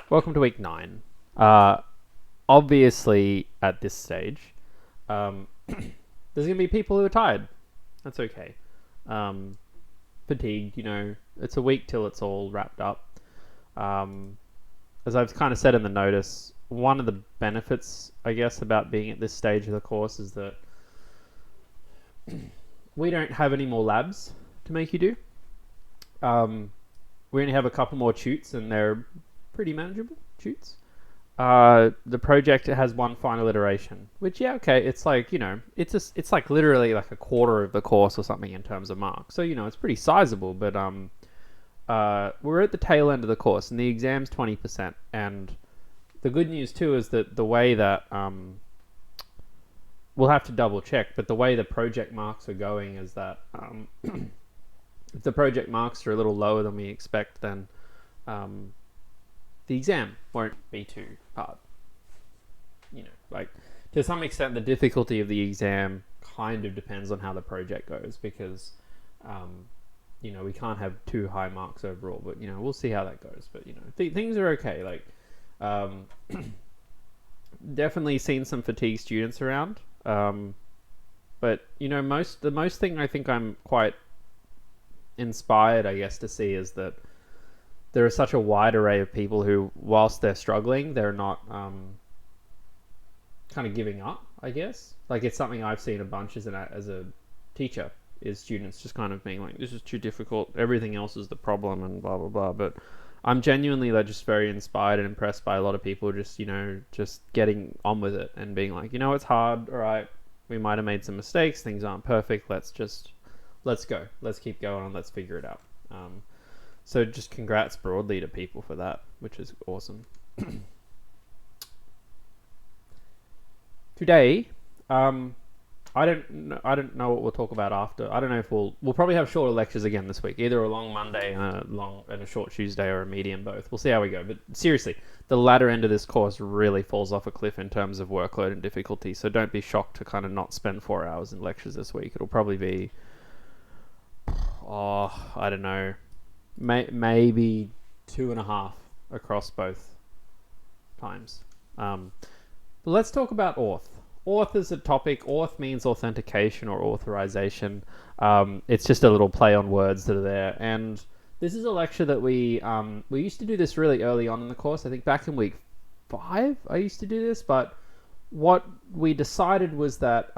Welcome to week 9. Obviously, at this stage, there's going to be people who are tired. That's okay. Fatigued, it's a week till it's all wrapped up. As I've kind of said in the notice, one of the benefits, I guess, about being at this stage of the course is that we don't have any more labs to make you do. We only have a couple more tutes, and they're pretty manageable tutes. The project has one final iteration, which it's like it's like literally like a quarter of the course or something in terms of marks. So it's pretty sizable, but we're at the tail end of the course, and the exam's 20%. And the good news too is that the way that we'll have to double check, but the way the project marks are going is that if the project marks are a little lower than we expect, then the exam won't be too hard. Like to some extent, the difficulty of the exam kind of depends on how the project goes, because we can't have too high marks overall. But we'll see how that goes. But things are okay. Like definitely seen some fatigued students around. But the most thing I think I'm quite inspired, I guess, to see is that there is such a wide array of people who, whilst they're struggling, they're not kind of giving up, I guess. Like, it's something I've seen a bunch as a teacher, is students just kind of being like, this is too difficult, everything else is the problem, and blah, blah, blah. But I'm genuinely just very inspired and impressed by a lot of people just getting on with it and being like, it's hard, all right, we might have made some mistakes, things aren't perfect, let's go, let's keep going, and let's figure it out. So just congrats broadly to people for that, which is awesome. Today, I don't know what we'll talk about after. I don't know if we'll probably have shorter lectures again this week, either a long Monday and a short Tuesday, or a medium both. We'll see how we go. But seriously, the latter end of this course really falls off a cliff in terms of workload and difficulty. So don't be shocked to kind of not spend 4 hours in lectures this week. It'll probably be, I don't know, maybe 2.5 across both times. But let's talk about Auth. Auth is a topic. Auth means authentication or authorization. It's just a little play on words that are there. And this is a lecture that we used to do this really early on in the course. I think back in week 5 I used to do this. But what we decided was that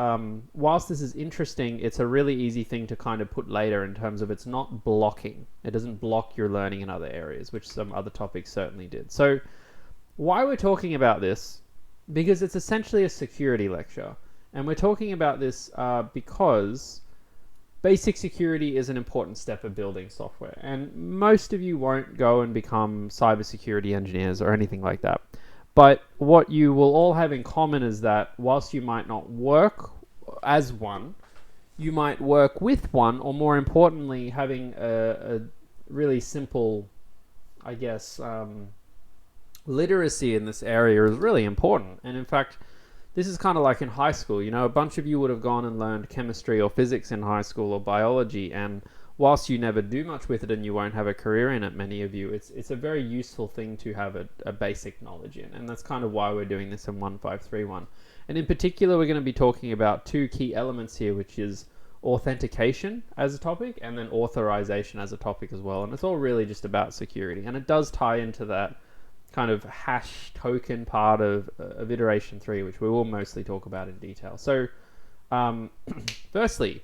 whilst this is interesting, it's a really easy thing to kind of put later in terms of it's not blocking. It doesn't block your learning in other areas, which some other topics certainly did. So why we're talking about this, because it's essentially a security lecture. And we're talking about this because basic security is an important step of building software. And most of you won't go and become cybersecurity engineers or anything like that. But what you will all have in common is that whilst you might not work as one, you might work with one, or more importantly, having a really simple, I guess, literacy in this area is really important. And in fact, this is kind of like in high school. A bunch of you would have gone and learned chemistry or physics in high school, or biology, and whilst you never do much with it and you won't have a career in it, many of you, it's a very useful thing to have a basic knowledge in. And that's kind of why we're doing this in 1531. And in particular, we're going to be talking about 2 key elements here, which is authentication as a topic, and then authorization as a topic as well. And it's all really just about security. And it does tie into that kind of hash token part of iteration 3, which we will mostly talk about in detail. So firstly,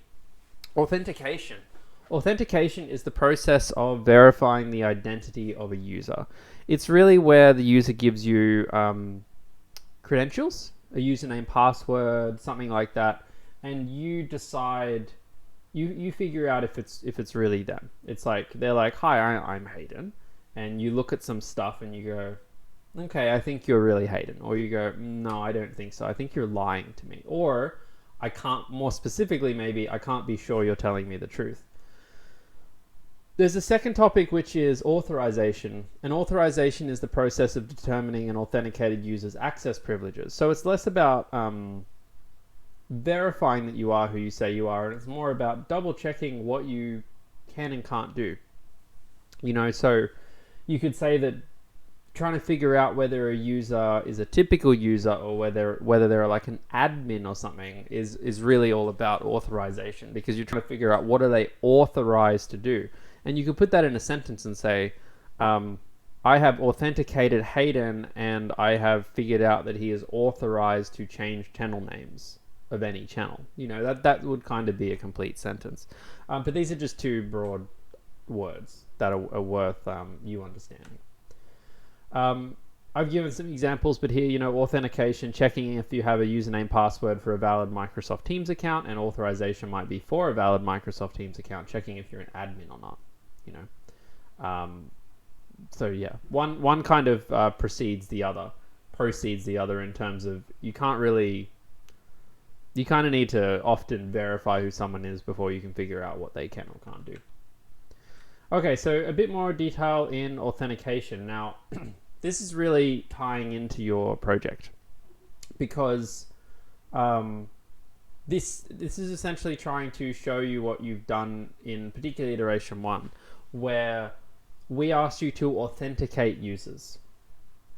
authentication. Authentication is the process of verifying the identity of a user. It's really where the user gives you credentials, a username, password, something like that, and you decide, you figure out if it's really them. It's like, they're like, hi, I'm Hayden. And you look at some stuff and you go, okay, I think you're really Hayden. Or you go, no, I don't think so. I think you're lying to me. Or I can't, more specifically, maybe I can't be sure you're telling me the truth. There's a second topic, which is authorization. And authorization is the process of determining an authenticated user's access privileges. So it's less about verifying that you are who you say you are, and it's more about double checking what you can and can't do. So you could say that trying to figure out whether a user is a typical user or whether they're like an admin or something is really all about authorization, because you're trying to figure out what are they authorized to do. And you could put that in a sentence and say, I have authenticated Hayden and I have figured out that he is authorized to change channel names of any channel. You know, that would kind of be a complete sentence. But these are just two broad words that are worth you understanding. I've given some examples, but here, you know, authentication, checking if you have a username password for a valid Microsoft Teams account, and authorization might be for a valid Microsoft Teams account, checking if you're an admin or not, you know. So yeah, one kind of proceeds the other in terms of you kind of need to often verify who someone is before you can figure out what they can or can't do. Okay, so a bit more detail in authentication. Now, this is really tying into your project, because this is essentially trying to show you what you've done in particularly iteration 1, where we asked you to authenticate users,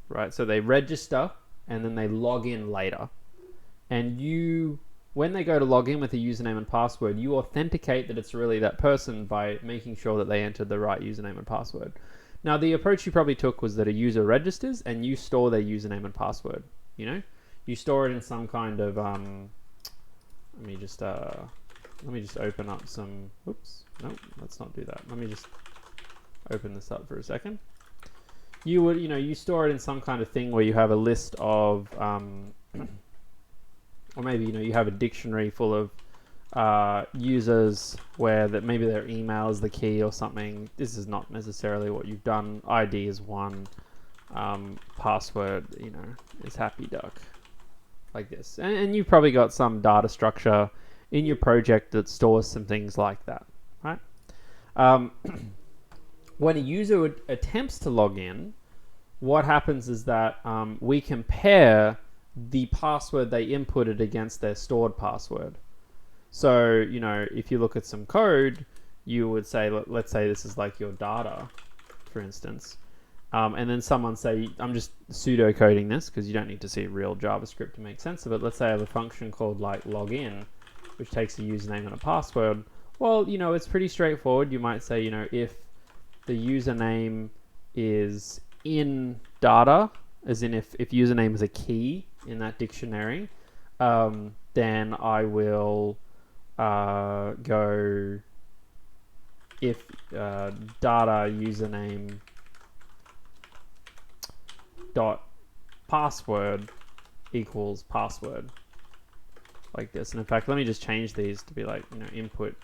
right? So they register and then they log in later. And when they go to log in with a username and password, you authenticate that it's really that person by making sure that they entered the right username and password. Now, the approach you probably took was that a user registers and you store their username and password. You know, you store it in some kind of let me just open up some. Oops, no, let's not do that. Let me just open this up for a second. You store it in some kind of thing where you have a list of or maybe you have a dictionary full of users where that maybe their email is the key or something. This is not necessarily what you've done. ID is one, password is happy duck, like this, and you've probably got some data structure in your project that stores some things like that, right? When a user attempts to log in, what happens is that we compare the password they inputted against their stored password. So, if you look at some code, you would say, let's say this is like your data, for instance, and then someone say, I'm just pseudocoding this because you don't need to see real JavaScript to make sense of it. Let's say I have a function called like login, which takes a username and a password. Well, it's pretty straightforward. You might say, if the username is in data, as in if username is a key in that dictionary, then I will go if data username dot password equals password, like this. And in fact, let me just change these to be like input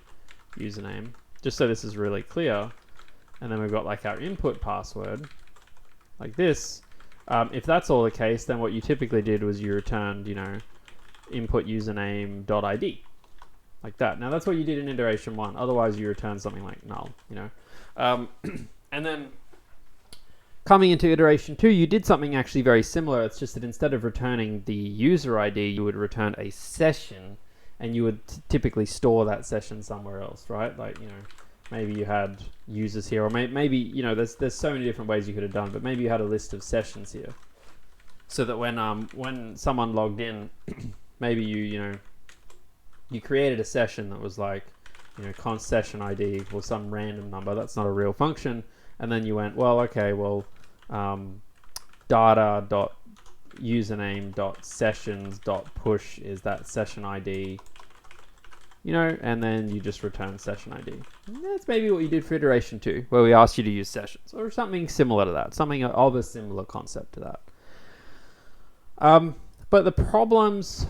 username, just so this is really clear. And then we've got like our input password, like this. If that's all the case, then what you typically did was you returned, input username dot ID, like that. Now that's what you did in iteration 1. Otherwise, you return something like null, And then coming into iteration 2, you did something actually very similar. It's just that instead of returning the user ID, you would return a session, and you would typically store that session somewhere else, right? Like, maybe you had users here, or maybe there's so many different ways you could have done, but maybe you had a list of sessions here, so that when someone logged in, maybe you created a session that was like const session ID equals some random number that's not a real function, and then you went, well, okay, well, data dot username dot sessions dot push is that session ID. And then you just return session ID. And that's maybe what you did for iteration 2, where we asked you to use sessions, or something similar to that, something of a similar concept to that. But the problems,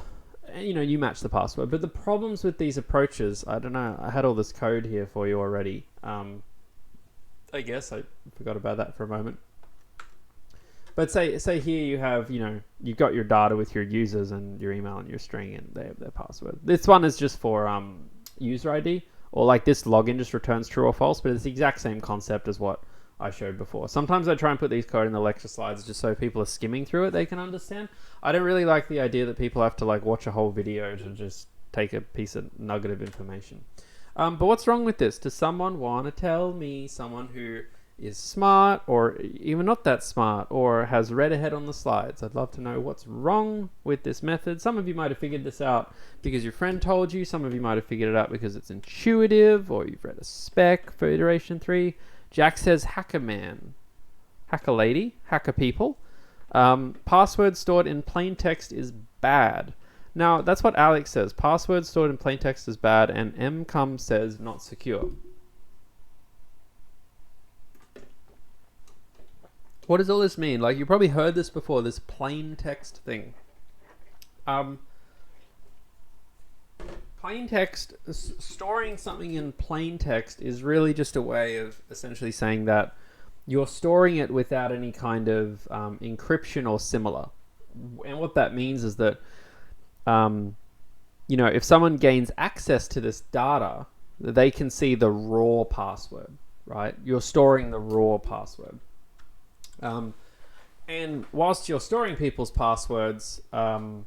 you match the password, but the problems with these approaches, I don't know, I had all this code here for you already. I guess I forgot about that for a moment. But say here you have, you've got your data with your users and your email and your string and their password. This one is just for user ID, or like this login just returns true or false, but it's the exact same concept as what I showed before. Sometimes I try and put these code in the lecture slides just so people are skimming through it, they can understand. I don't really like the idea that people have to like watch a whole video to just take a piece of nugget of information. But what's wrong with this? Does someone want to tell me, someone who is smart or even not that smart or has read ahead on the slides. I'd love to know what's wrong with this method. Some of you might have figured this out because your friend told you. Some of you might have figured it out because it's intuitive or you've read a spec for iteration 3. Jack says hacker man, hacker lady, hacker people. Password stored in plain text is bad. Now, that's what Alex says. Password stored in plain text is bad, and mcom says not secure. What does all this mean? Like, you probably heard this before, this plain text thing. Plain text, storing something in plain text is really just a way of essentially saying that you're storing it without any kind of encryption or similar. And what that means is that, you know, if someone gains access to this data, they can see the raw password, right? You're storing the raw password. And whilst you're storing people's passwords, you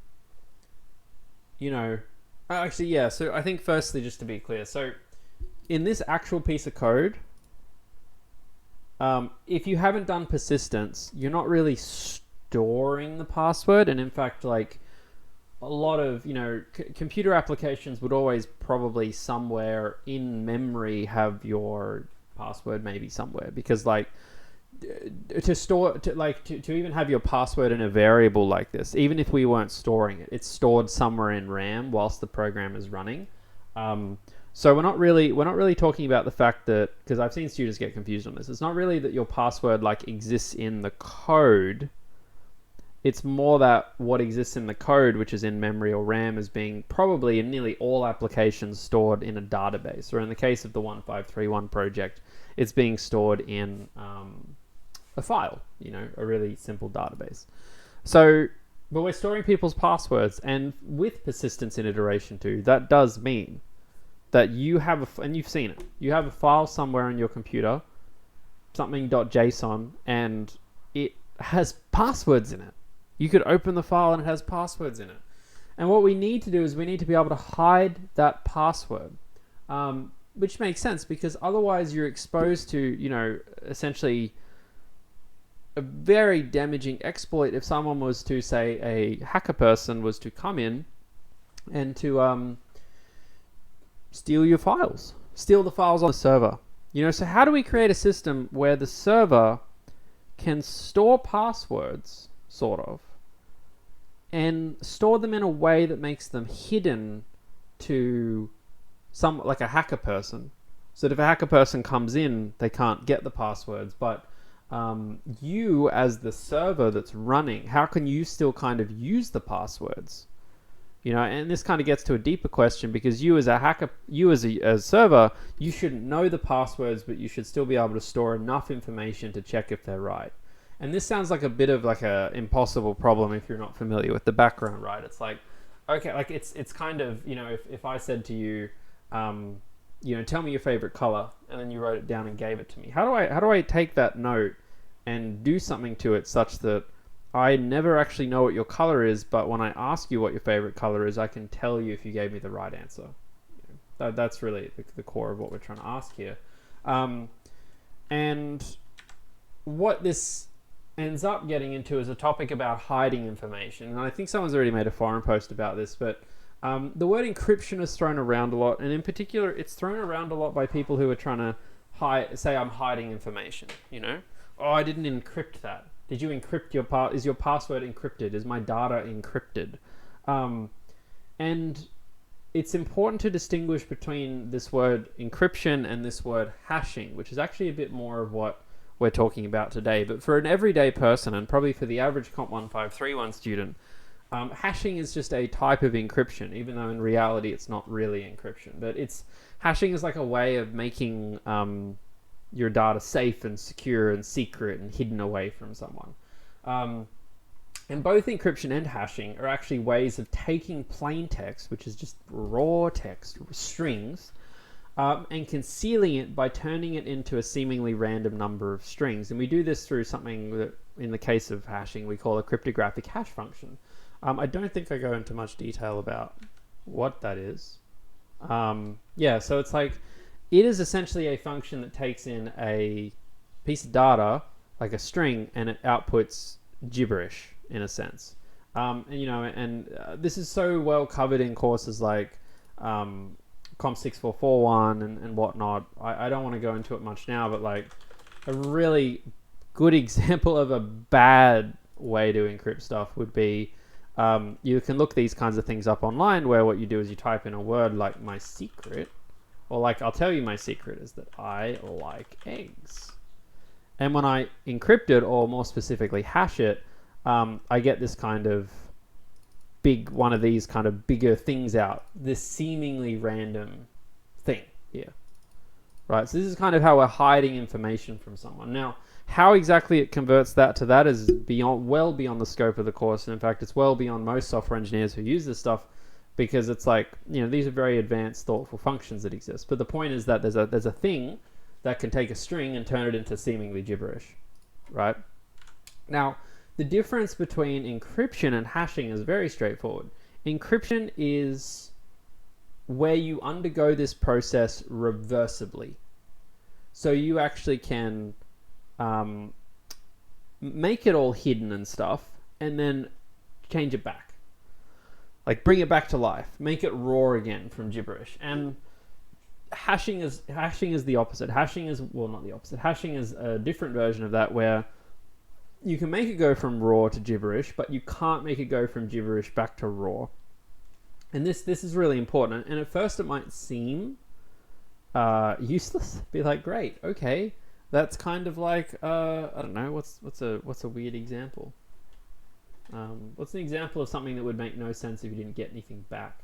know, actually, yeah, so I think firstly, just to be clear, so in this actual piece of code, if you haven't done persistence, you're not really storing the password. And in fact, like a lot of, you know, computer applications would always probably somewhere in memory have your password maybe somewhere, because like to store, to even have your password in a variable like this, even if we weren't storing it, it's stored somewhere in RAM whilst the program is running. So we're not really talking about the fact that, because I've seen students get confused on this, it's not really that your password like exists in the code. It's more that what exists in the code, which is in memory or RAM, is being probably in nearly all applications stored in a database, or in the case of the 1531 project, it's being stored in a file, you know, a really simple database. So, but we're storing people's passwords, and with persistence in iteration 2, that does mean that you have and you've seen it, you have a file somewhere on your computer, something .json, and it has passwords in it. You could open the file and it has passwords in it. And what we need to do is we need to be able to hide that password, which makes sense, because otherwise you're exposed to, you know, essentially a very damaging exploit if someone was to, say, a hacker person was to come in and to steal your files, steal the files on the server. You know, so how do we create a system where the server can store passwords, sort of, and store them in a way that makes them hidden to some, like a hacker person, so that if a hacker person comes in, they can't get the passwords, but you as the server that's running, how can you still kind of use the passwords? You know, and this kind of gets to a deeper question, because you as a hacker, you as a server, you shouldn't know the passwords, but you should still be able to store enough information to check if they're right. And this sounds like a bit of like a impossible problem if you're not familiar with the background, right? It's like, okay, like it's kind of, you know, if I said to you, you know, tell me your favorite color, and then you wrote it down and gave it to me. How do I take that note and do something to it such that I never actually know what your color is, but when I ask you what your favorite color is, I can tell you if you gave me the right answer? That's really the core of what we're trying to ask here. And what this ends up getting into is a topic about hiding information. And I think someone's already made a forum post about this, but the word encryption is thrown around a lot, and in particular, it's thrown around a lot by people who are trying to say I'm hiding information, you know? Oh, I didn't encrypt that. Did you encrypt your is your password encrypted? Is my data encrypted? And it's important to distinguish between this word encryption and this word hashing, which is actually a bit more of what we're talking about today. But for an everyday person, and probably for the average COMP1531 student, hashing is just a type of encryption, even though in reality it's not really encryption. But hashing is like a way of making your data safe and secure and secret and hidden away from someone. And both encryption and hashing are actually ways of taking plain text, which is just raw text, strings, and concealing it by turning it into a seemingly random number of strings. And we do this through something that, in the case of hashing, we call a cryptographic hash function. I don't think I go into much detail about what that is. Yeah, so it's like, it is essentially a function that takes in a piece of data, like a string, and it outputs gibberish in a sense. This is so well covered in courses like COMP1531 and whatnot. I don't want to go into it much now, but like a really good example of a bad way to encrypt stuff would be you can look these kinds of things up online, where what you do is you type in a word like my secret, or like I'll tell you my secret is that I like eggs. And when I encrypt it, or more specifically hash it, I get this kind of one of these kind of bigger things out, this seemingly random thing here, right? So this is kind of how we're hiding information from someone. Now, how exactly it converts that to that is well beyond the scope of the course. And in fact, it's well beyond most software engineers who use this stuff, because it's like, these are very advanced, thoughtful functions that exist. But the point is that there's a thing that can take a string and turn it into seemingly gibberish, right? Now, the difference between encryption and hashing is very straightforward. Encryption is where you undergo this process reversibly. So you actually can make it all hidden and stuff, and then change it back. Like bring it back to life, make it raw again from gibberish. And hashing is the opposite. Hashing is a different version of that, where you can make it go from raw to gibberish, but you can't make it go from gibberish back to raw. And this is really important. And at first it might seem useless. Be like, great, okay, that's kind of like I don't know, what's a weird example? What's an example of something that would make no sense if you didn't get anything back?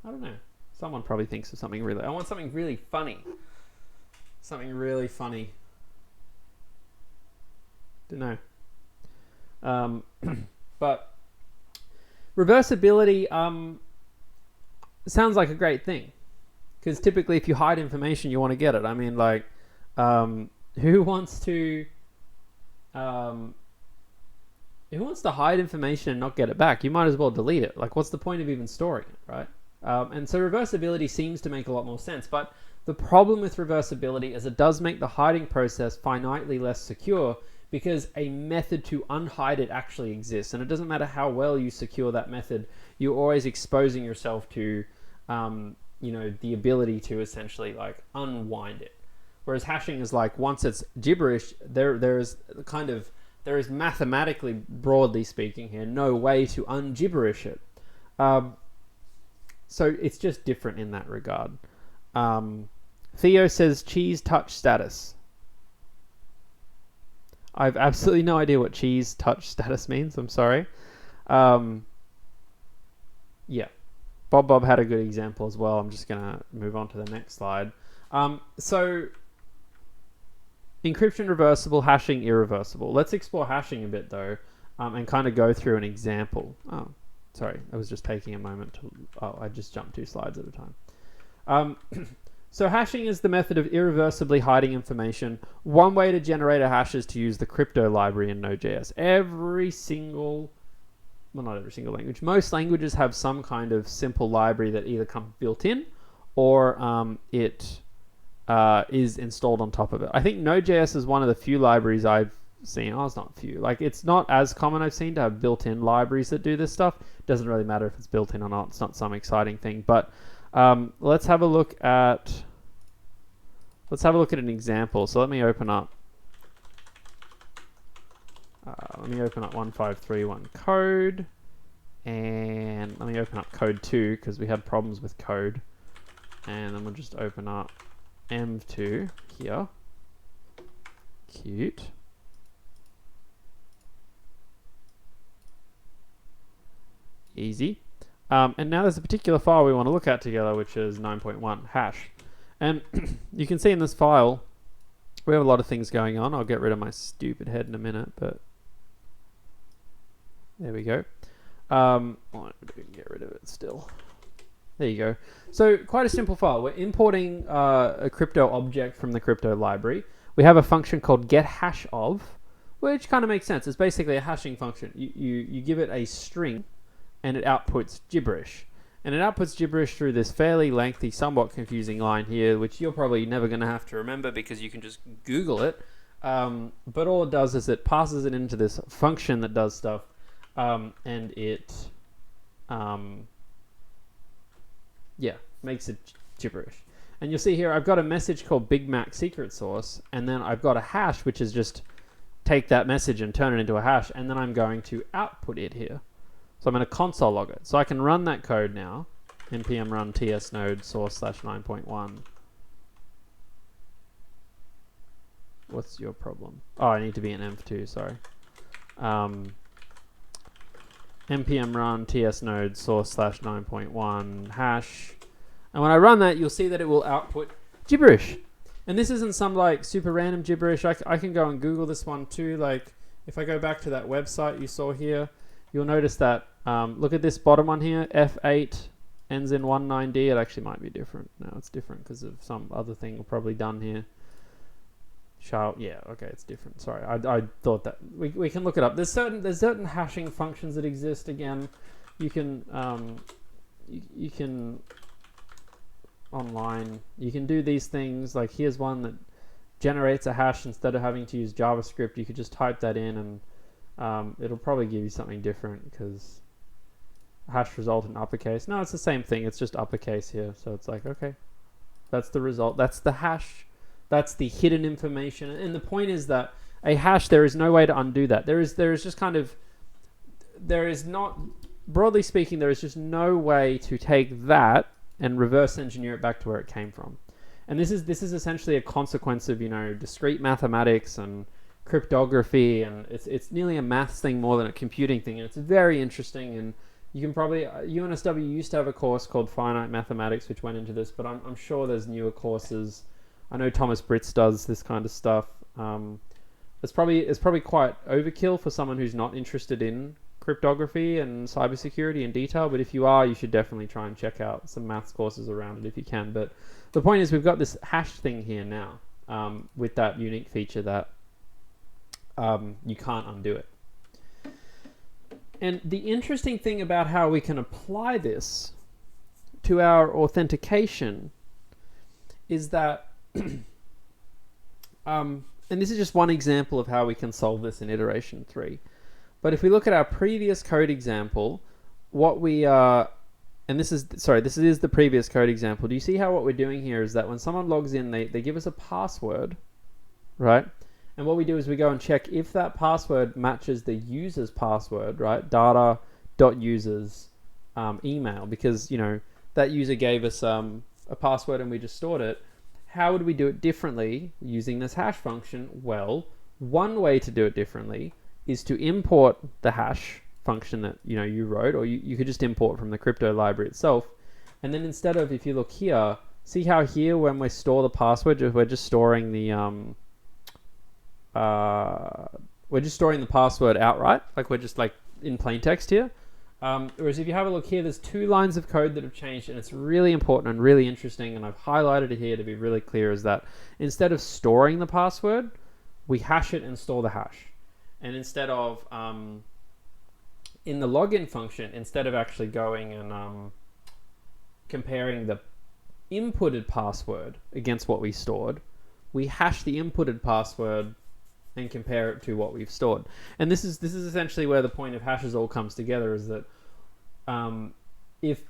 I don't know. Someone probably thinks of something really. I want something really funny. Something really funny. Don't know. But reversibility sounds like a great thing, because typically if you hide information, you want to get it. I mean, like, who wants to hide information and not get it back? You might as well delete it. Like, what's the point of even storing it, right? And so reversibility seems to make a lot more sense, but the problem with reversibility is it does make the hiding process finitely less secure, because a method to unhide it actually exists. And it doesn't matter how well you secure that method, you're always exposing yourself to, the ability to essentially like unwind it. Whereas hashing is like, once it's gibberish, there is mathematically, broadly speaking here, no way to ungibberish it. So it's just different in that regard. Theo says cheese touch status. I have absolutely no idea what cheese touch status means. I'm sorry. Yeah. Bob had a good example as well. I'm just going to move on to the next slide. So encryption reversible, hashing irreversible. Let's explore hashing a bit though, and kind of go through an example. Oh, sorry. I was just taking a moment to... Oh, I just jumped 2 slides at a time. So hashing is the method of irreversibly hiding information. One way to generate a hash is to use the crypto library in Node.js. Not every single language. Most languages have some kind of simple library that either comes built in, or it is installed on top of it. I think Node.js is one of the few libraries I've seen. Oh, it's not few. Like, it's not as common, I've seen, to have built-in libraries that do this stuff. It doesn't really matter if it's built in or not. It's not some exciting thing. But let's have a look at an example. So let me open up 1531 code, and let me open up code 2 because we had problems with code, and then we'll just open up env2 here. Cute. Easy. And now there's a particular file we want to look at together, which is 9.1 hash. And you can see in this file, we have a lot of things going on. I'll get rid of my stupid head in a minute, but there we go. Get rid of it still. There you go. So quite a simple file. We're importing a crypto object from the crypto library. We have a function called getHashOf, which kind of makes sense. It's basically a hashing function. You give it a string, and it outputs gibberish. and it outputs gibberish through this fairly lengthy, somewhat confusing line here, which you're probably never going to have to remember because you can just Google it. But all it does is it passes it into this function that does stuff, and it, makes it gibberish. And you'll see here, I've got a message called Big Mac secret source, and then I've got a hash, which is just take that message and turn it into a hash, and then I'm going to output it here. So I'm going to console log it. So I can run that code now, npm run ts node source /9.1. What's your problem? Oh, I need to be in env2, sorry. Npm run ts node source /9.1 hash. And when I run that, you'll see that it will output gibberish. And this isn't some like super random gibberish. I can go and Google this one too. Like if I go back to that website you saw here, you'll notice that, look at this bottom one here, F8 ends in 19D. It actually might be different. No, it's different because of some other thing probably done here. It's different. Sorry, I thought that we can look it up. There's certain hashing functions that exist. Again, you can you can online you can do these things. Like here's one that generates a hash instead of having to use JavaScript. You could just type that in and it'll probably give you something different because hash result in uppercase. No, it's the same thing. It's just uppercase here. So it's like, okay, that's the result. That's the hash. That's the hidden information. And the point is that a hash, there is no way to undo that. There is just kind of, there is not, broadly speaking, there is just no way to take that and reverse engineer it back to where it came from. And this is essentially a consequence of, discrete mathematics and cryptography, and it's nearly a maths thing more than a computing thing. And it's very interesting, and you can probably, UNSW used to have a course called Finite Mathematics, which went into this, but I'm sure there's newer courses. I know Thomas Britz does this kind of stuff. It's probably quite overkill for someone who's not interested in cryptography and cybersecurity in detail, but if you are, you should definitely try and check out some maths courses around it if you can. But the point is, we've got this hash thing here now, with that unique feature that you can't undo it. And the interesting thing about how we can apply this to our authentication is that and this is just one example of how we can solve this in iteration 3. But if we look at our previous code example, what we are, and this is the previous code example. Do you see how what we're doing here is that when someone logs in, they give us a password, right? And what we do is we go and check if that password matches the user's password, right? Data.users email, because, that user gave us a password and we just stored it. How would we do it differently using this hash function? Well, one way to do it differently is to import the hash function that you wrote, or you could just import from the crypto library itself. And then instead of, if you look here, see how here when we store the password, we're just storing the password outright, like we're just like in plain text here. Whereas if you have a look here, there's 2 lines of code that have changed, and it's really important and really interesting, and I've highlighted it here to be really clear, is that instead of storing the password, we hash it and store the hash. And instead of, in the login function, instead of actually going and comparing the inputted password against what we stored, we hash the inputted password and compare it to what we've stored. And this is essentially where the point of hashes all comes together, is that if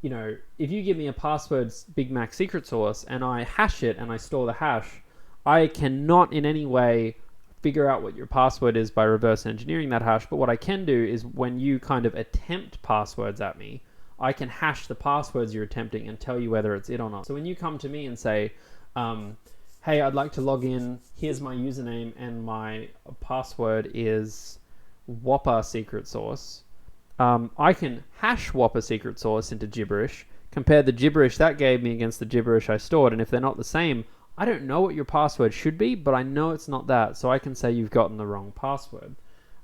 you give me a password Big Mac secret source and I hash it and I store the hash, I cannot in any way figure out what your password is by reverse engineering that hash. But what I can do is, when you kind of attempt passwords at me, I can hash the passwords you're attempting and tell you whether it's it or not. So when you come to me and say, hey, I'd like to log in, here's my username and my password is Whopper secret source, I can hash Whopper secret source into gibberish, compare the gibberish that gave me against the gibberish I stored, and if they're not the same, I don't know what your password should be, but I know it's not that, so I can say you've gotten the wrong password.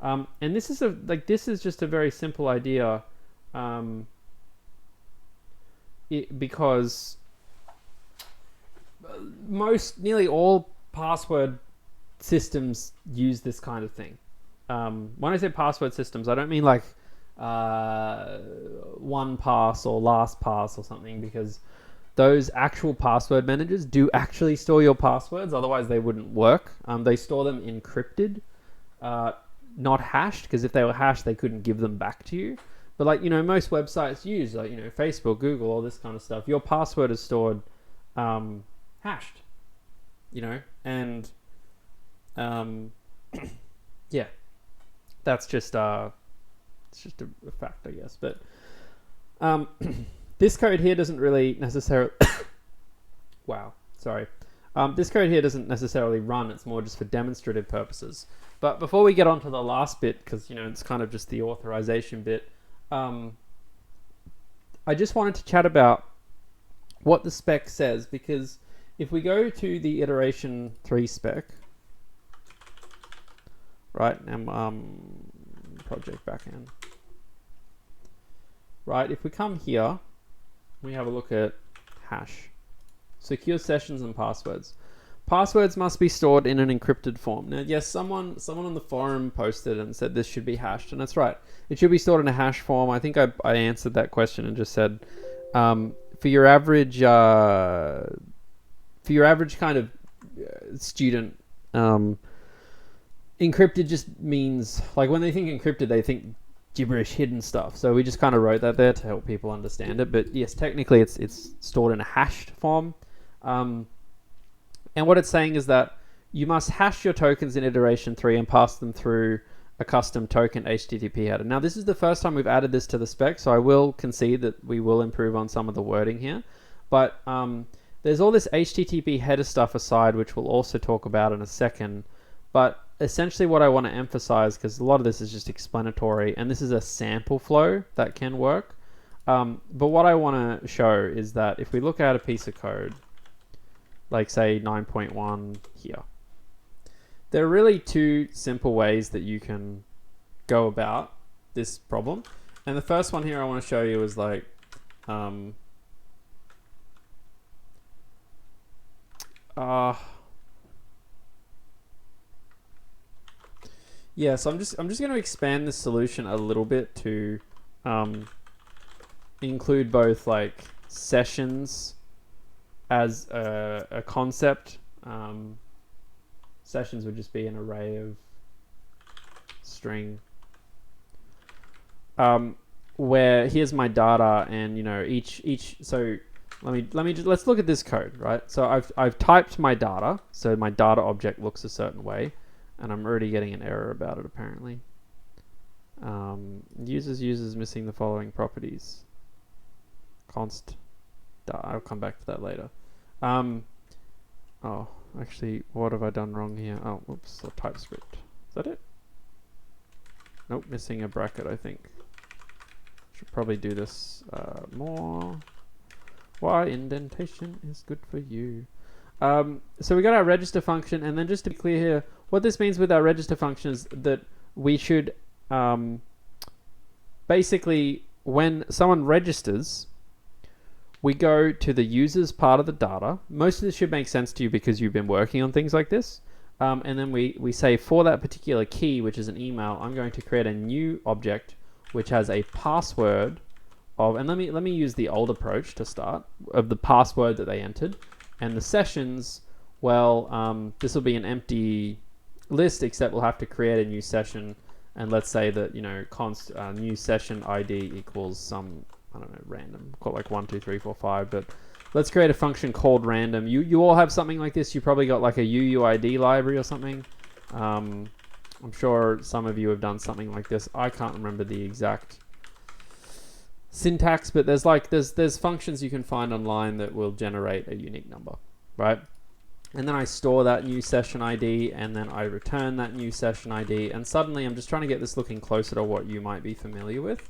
And this is just a very simple idea, because nearly all password systems use this kind of thing. When I say password systems, I don't mean like one pass or last pass or something, because those actual password managers do actually store your passwords. Otherwise, they wouldn't work. They store them encrypted, not hashed, because if they were hashed, they couldn't give them back to you. But like, most websites use, like, Facebook, Google, all this kind of stuff. Your password is stored hashed, and yeah, that's just it's just a fact, I guess. But this code here doesn't really necessarily wow, sorry. This code here doesn't necessarily run. It's more just for demonstrative purposes. But before we get on to the last bit, because it's kind of just the authorization bit, I just wanted to chat about what the spec says, because if we go to the iteration 3 spec, right, and project backend, right, if we come here, we have a look at hash, secure sessions and passwords. Passwords must be stored in an encrypted form. Now, yes, someone on the forum posted and said this should be hashed, and that's right. It should be stored in a hash form. I think I answered that question and just said, for your average kind of student, encrypted just means, like, when they think encrypted, they think gibberish hidden stuff. So we just kind of wrote that there to help people understand it. But yes, technically it's stored in a hashed form. And what it's saying is that you must hash your tokens in iteration 3 and pass them through a custom token HTTP header. Now, this is the first time we've added this to the spec, so I will concede that we will improve on some of the wording here. But there's all this HTTP header stuff aside, which we'll also talk about in a second. But essentially what I want to emphasize, because a lot of this is just explanatory, and this is a sample flow that can work. But what I want to show is that if we look at a piece of code, like say 9.1 here, there are really two simple ways that you can go about this problem. And the first one here I want to show you is like, yeah, so I'm just going to expand this solution a little bit to include both like sessions as a concept. Sessions would just be an array of string, where here's my data, and each. So let's look at this code, right? So I've typed my data, so my data object looks a certain way, and I'm already getting an error about it apparently. Users missing the following properties. Const. I'll come back to that later. Oh, actually, what have I done wrong here? Oh, whoops, the TypeScript. Is that it? Nope, missing a bracket, I think. Should probably do this more. Why indentation is good for you. So we got our register function, and then just to be clear here, what this means with our register function is that we should basically, when someone registers, we go to the users part of the data. Most of this should make sense to you because you've been working on things like this. And then we say for that particular key, which is an email, I'm going to create a new object which has a password of, and let me use the old approach to start, of the password that they entered. And the sessions, well, this will be an empty list, except we'll have to create a new session. And let's say that, const new session ID equals some, I don't know, random, call it like 1, 2, 3, 4, 5, but let's create a function called random. You all have something like this. You probably got like a UUID library or something. I'm sure some of you have done something like this. I can't remember the exact syntax, but there's functions you can find online that will generate a unique number, right? And then I store that new session ID, and then I return that new session ID, and suddenly I'm just trying to get this looking closer to what you might be familiar with,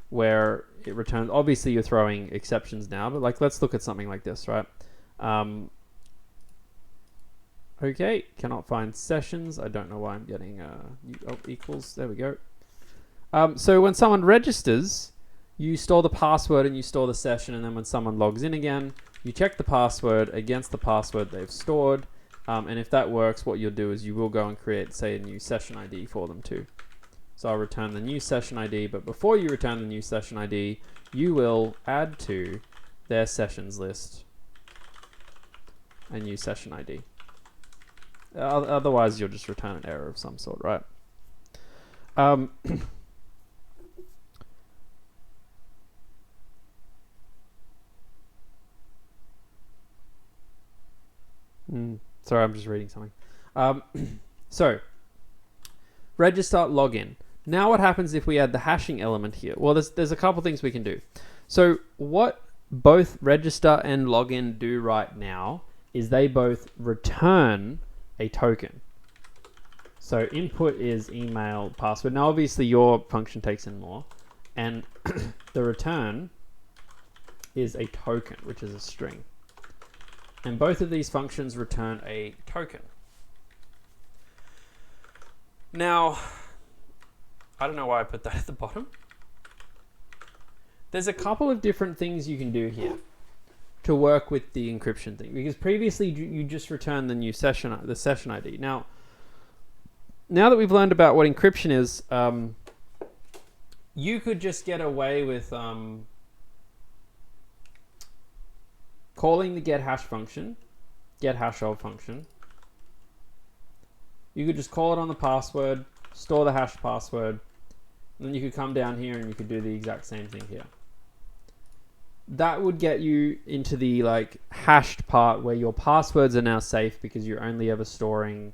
where it returns. Obviously you're throwing exceptions now, but like, let's look at something like this, right? Okay, cannot find sessions. I don't know why I'm getting equals. There we go. So when someone registers, you store the password and you store the session, and then when someone logs in again, you check the password against the password they've stored, and if that works, what you'll do is you will go and create, say, a new session ID for them too. So I'll return the new session ID, but before you return the new session ID, you will add to their sessions list a new session ID. Otherwise, you'll just return an error of some sort, right? Sorry, I'm just reading something. So, register login. Now what happens if we add the hashing element here? Well, there's a couple things we can do. So what both register and login do right now is they both return a token. So input is email password. Now obviously your function takes in more, and the return is a token, which is a string. And both of these functions return a token. Now, I don't know why I put that at the bottom. There's a couple of different things you can do here to work with the encryption thing, because previously you just returned the new session ID. Now that we've learned about what encryption is, you could just get away with calling the getHash function, getHashOf function. You could just call it on the password, store the hash password, and then you could come down here and you could do the exact same thing here. That would get you into the like hashed part where your passwords are now safe because you're only ever storing,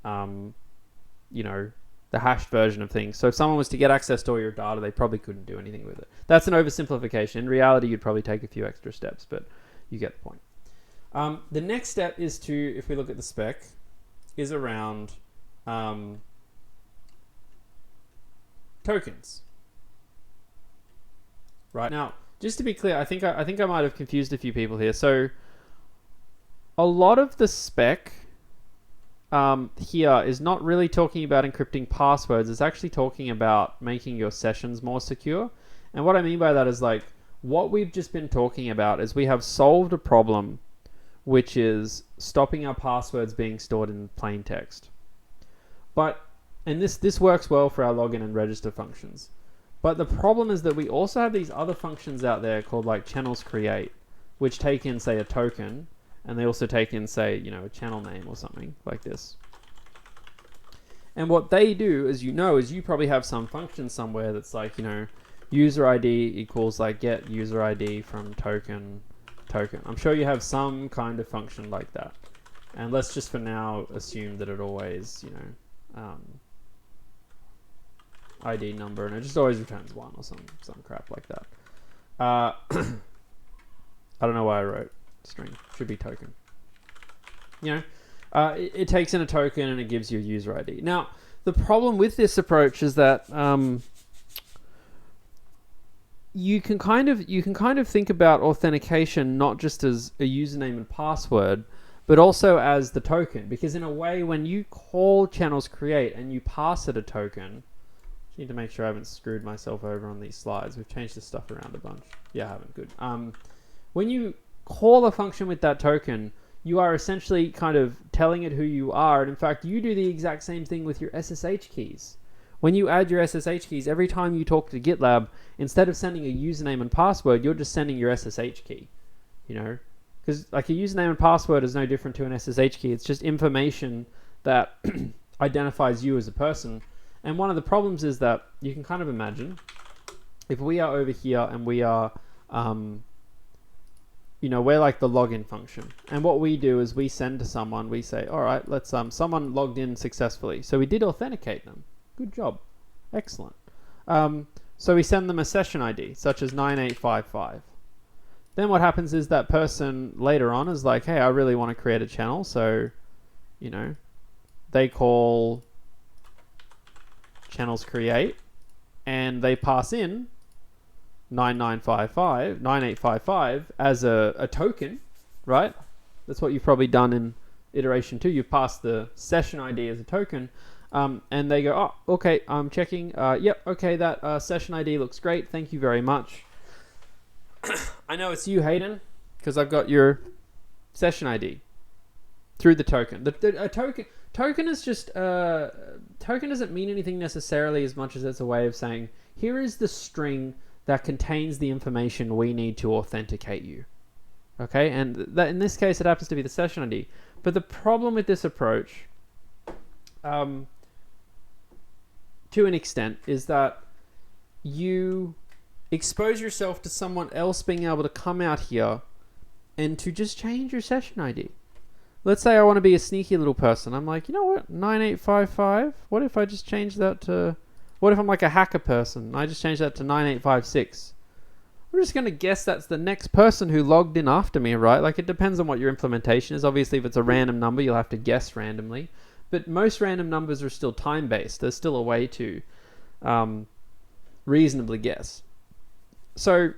you know, the hashed version of things. So if someone was to get access to all your data, they probably couldn't do anything with it. That's an oversimplification. In reality, you'd probably take a few extra steps, but you get the point. The next step is to, if we look at the spec, is around tokens. Right now, just to be clear, I think I might have confused a few people here. So a lot of the spec here is not really talking about encrypting passwords. It's actually talking about making your sessions more secure. And what I mean by that is like what we've just been talking about is we have solved a problem which is stopping our passwords being stored in plain text. And this works well for our login and register functions. But the problem is that we also have these other functions out there called like channels create, which take in, say, a token, and they also take in, say, you know, a channel name or something like this. And what they do, as you know, is you probably have some function somewhere that's like, you know, user ID equals like get user ID from token. I'm sure you have some kind of function like that. And let's just for now assume that it always, you know, ID number, and it just always returns 1 or some crap like that. I don't know why I wrote string. Should be token. You know, it takes in a token and it gives you a user ID. Now, the problem with this approach is that you can kind of think about authentication not just as a username and password, but also as the token. Because in a way, when you call channels create and you pass it a token, need to make sure I haven't screwed myself over on these slides. We've changed this stuff around a bunch. Yeah, I haven't. Good. When you call a function with that token, you are essentially kind of telling it who you are. And in fact, you do the exact same thing with your SSH keys. When you add your SSH keys, every time you talk to GitLab, instead of sending a username and password, you're just sending your SSH key. You know, because like a username and password is no different to an SSH key. It's just information that identifies you as a person. And one of the problems is that you can kind of imagine if we are over here and we are, you know, we're like the login function. And what we do is we send to someone, we say, all right, let's, someone logged in successfully. So we did authenticate them. Good job. Excellent. So we send them a session ID, such as 9855. Then what happens is that person later on is like, hey, I really want to create a channel. So, you know, they call channels create and they pass in 9855 as a token, right? That's what you've probably done in iteration 2. You've passed the session ID as a token, and they go, oh, okay, I'm checking. Yep, okay, that session ID looks great. Thank you very much. I know it's you, Hayden, because I've got your session ID through the token. A token is just token doesn't mean anything necessarily as much as it's a way of saying, here is the string that contains the information we need to authenticate you. Okay, and that in this case it happens to be the session ID. But the problem with this approach, to an extent, is that you expose yourself to someone else being able to come out here and to just change your session ID. Let's say I want to be a sneaky little person. I'm like, you know what, 9855? What if I just change that to... What if I'm like a hacker person? I just change that to 9856. We're just going to guess that's the next person who logged in after me, right? Like, it depends on what your implementation is. Obviously, if it's a random number, you'll have to guess randomly. But most random numbers are still time-based. There's still a way to reasonably guess. So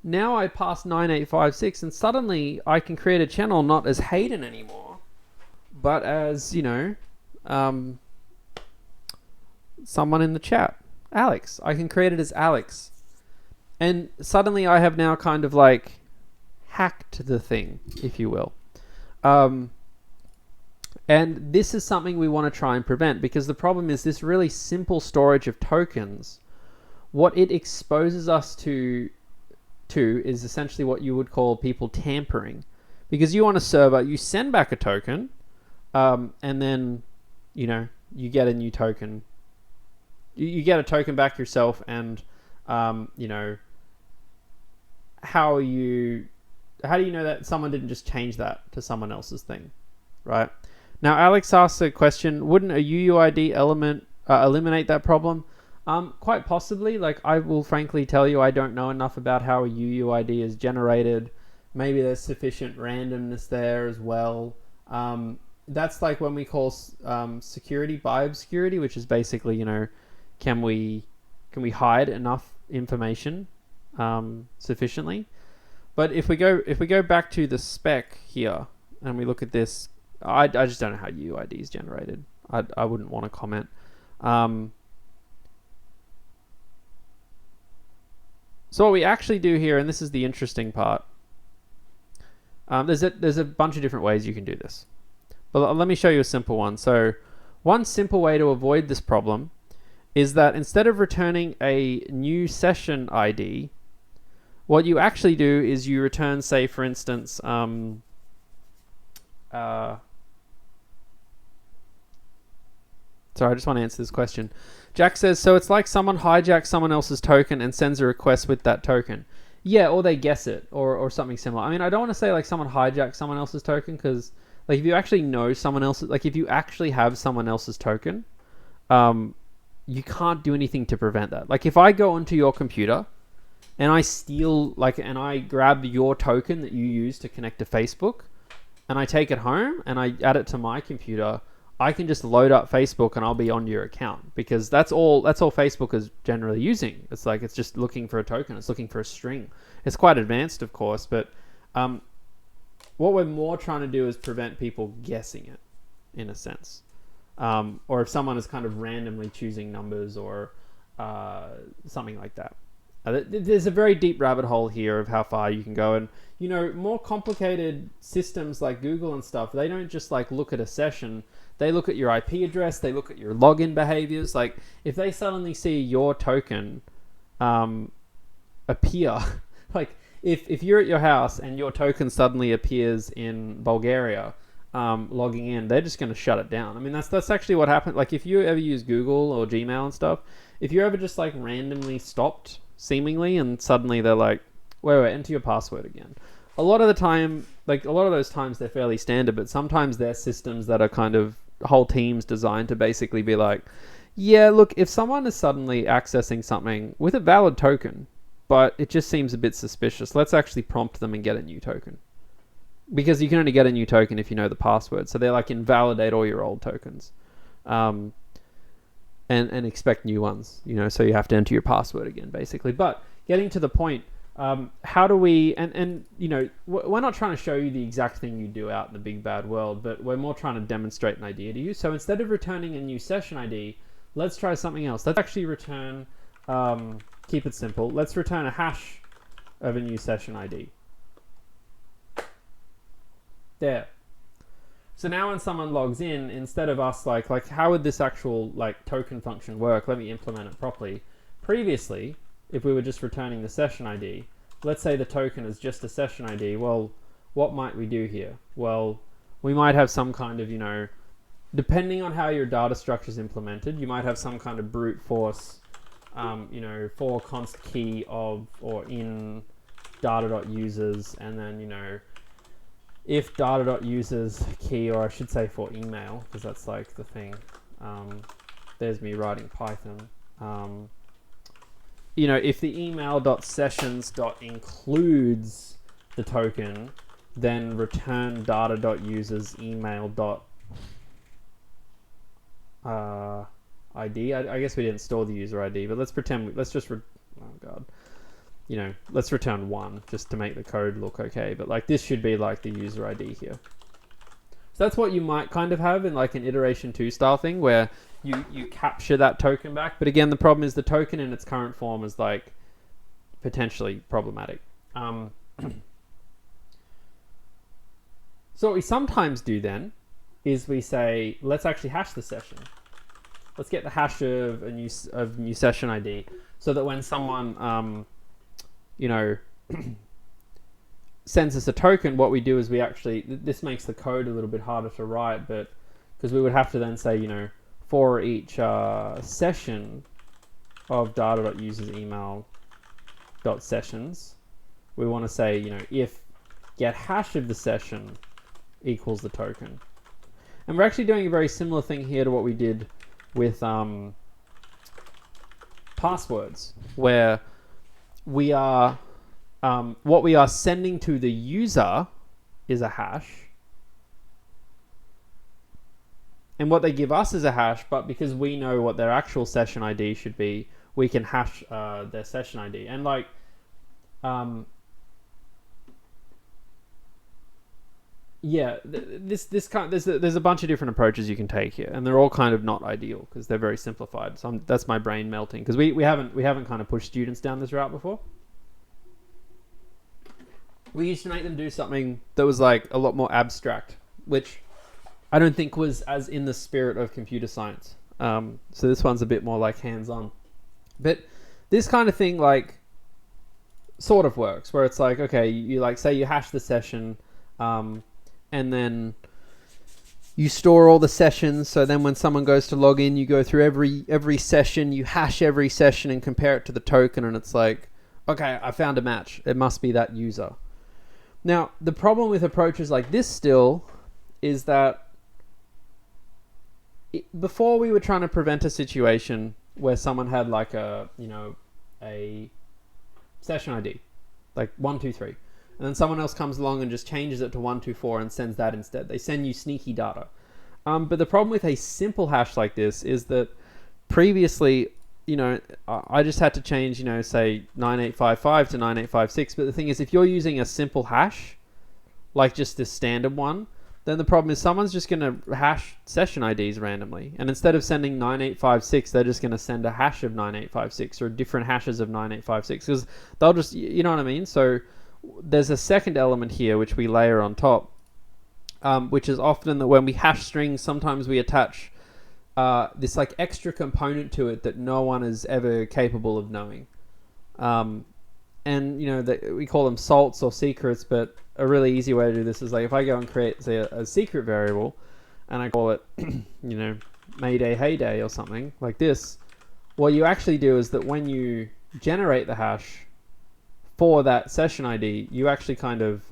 now I pass 9856, and suddenly I can create a channel not as Hayden anymore, but as, you know, someone in the chat. Alex. I can create it as Alex. And suddenly I have now kind of like hacked the thing, if you will. And this is something we want to try and prevent, because the problem is this really simple storage of tokens. What it exposes us to is essentially what you would call people tampering. Because you on a server, you send back a token, and then, you know, you get a new token. You get a token back yourself, and, you know, how do you know that someone didn't just change that to someone else's thing, right? Now, Alex asks a question, wouldn't a UUID element eliminate that problem? Quite possibly. Like, I will frankly tell you, I don't know enough about how a UUID is generated. Maybe there's sufficient randomness there as well. That's like when we call security by obscurity, which is basically, you know, can we hide enough information sufficiently? But if we go back to the spec here and we look at this, I just don't know how UUID is generated. I wouldn't want to comment. So what we actually do here, and this is the interesting part, there's a bunch of different ways you can do this. But let me show you a simple one. So one simple way to avoid this problem is that instead of returning a new session ID, what you actually do is you return, say, for instance, sorry, I just want to answer this question. Jack says, so it's like someone hijacks someone else's token and sends a request with that token. Yeah, or they guess it, or something similar. I mean, I don't want to say like someone hijacks someone else's token, because like if you actually know someone else's, like if you actually have someone else's token, you can't do anything to prevent that. Like if I go onto your computer and I steal, like, and I grab your token that you use to connect to Facebook, and I take it home and I add it to my computer, I can just load up Facebook and I'll be on your account, because that's all Facebook is generally using. It's like, it's just looking for a token. It's looking for a string. It's quite advanced, of course, but what we're more trying to do is prevent people guessing it, in a sense. Or if someone is kind of randomly choosing numbers or something like that. There's a very deep rabbit hole here of how far you can go. And, you know, more complicated systems like Google and stuff, they don't just like look at a session. They look at your IP address. They look at your login behaviors. Like if they suddenly see your token appear, like if you're at your house and your token suddenly appears in Bulgaria, logging in, they're just going to shut it down. I mean, that's actually what happened. Like if you ever use Google or Gmail and stuff, if you're ever just like randomly stopped seemingly and suddenly they're like, wait, enter your password again. A lot of the time, like a lot of those times they're fairly standard, but sometimes they're systems that are kind of whole teams designed to basically be like, yeah, look, if someone is suddenly accessing something with a valid token, but it just seems a bit suspicious, let's actually prompt them and get a new token. Because you can only get a new token if you know the password. So they're like, invalidate all your old tokens. And expect new ones, you know, so you have to enter your password again, basically. But getting to the point, how do we, and you know, we're not trying to show you the exact thing you do out in the big bad world, but we're more trying to demonstrate an idea to you. So instead of returning a new session ID, let's try something else. Let's actually return, keep it simple. Let's return a hash of a new session ID. There. So now when someone logs in, instead of us like how would this actual like token function work? Let me implement it properly. Previously, if we were just returning the session ID, let's say the token is just a session ID, well, what might we do here? Well, we might have some kind of, depending on how your data structure is implemented, you might have some kind of brute force, for const key of or in data.users, and then, if data.users key, or I should say for email, because that's like the thing. There's me writing Python. If the email.sessions.includes the token, then return data.users email. ID. I guess we didn't store the user ID, but let's pretend. Let's return 1 just to make the code look okay. But like this should be like the user ID here. So that's what you might kind of have in like an iteration 2 style thing where you capture that token back. But again, the problem is the token in its current form is like potentially problematic. So what we sometimes do then is we say, let's actually hash the session. Let's get the hash of a new session ID so that when someone, sends us a token, what we do is we actually, this makes the code a little bit harder to write, but because we would have to then say, for each session of data.users email.sessions, we want to say, if get hash of the session equals the token. And we're actually doing a very similar thing here to what we did with passwords, where we are what we are sending to the user is a hash, and what they give us is a hash, but because we know what their actual session ID should be, we can hash their session ID. And like there's a bunch of different approaches you can take here, and they're all kind of not ideal because they're very simplified. So that's my brain melting because we haven't kind of pushed students down this route before. We used to make them do something that was like a lot more abstract, which I don't think was as in the spirit of computer science. So this one's a bit more like hands-on, but this kind of thing like sort of works where it's like, okay, you like say you hash the session, and then you store all the sessions. So then when someone goes to log in, you go through every session, you hash every session and compare it to the token. And it's like, okay, I found a match. It must be that user. Now, the problem with approaches like this still is that before we were trying to prevent a situation where someone had like a session ID, like 123. And then someone else comes along and just changes it to 124 and sends that instead. They send you sneaky data. But the problem with a simple hash like this is that previously, I just had to change, say 9855 to 9856. But the thing is, if you're using a simple hash, like just this standard one, then the problem is someone's just going to hash session IDs randomly. And instead of sending 9856, they're just going to send a hash of 9856 or different hashes of 9856 because they'll just, you know what I mean? So there's a second element here which we layer on top, which is often that when we hash strings, sometimes we attach this like extra component to it that no one is ever capable of knowing. And we call them salts or secrets, but a really easy way to do this is like if I go and create, say, a secret variable and I call it Mayday Heyday or something like this, what you actually do is that when you generate the hash for that session ID, you actually kind of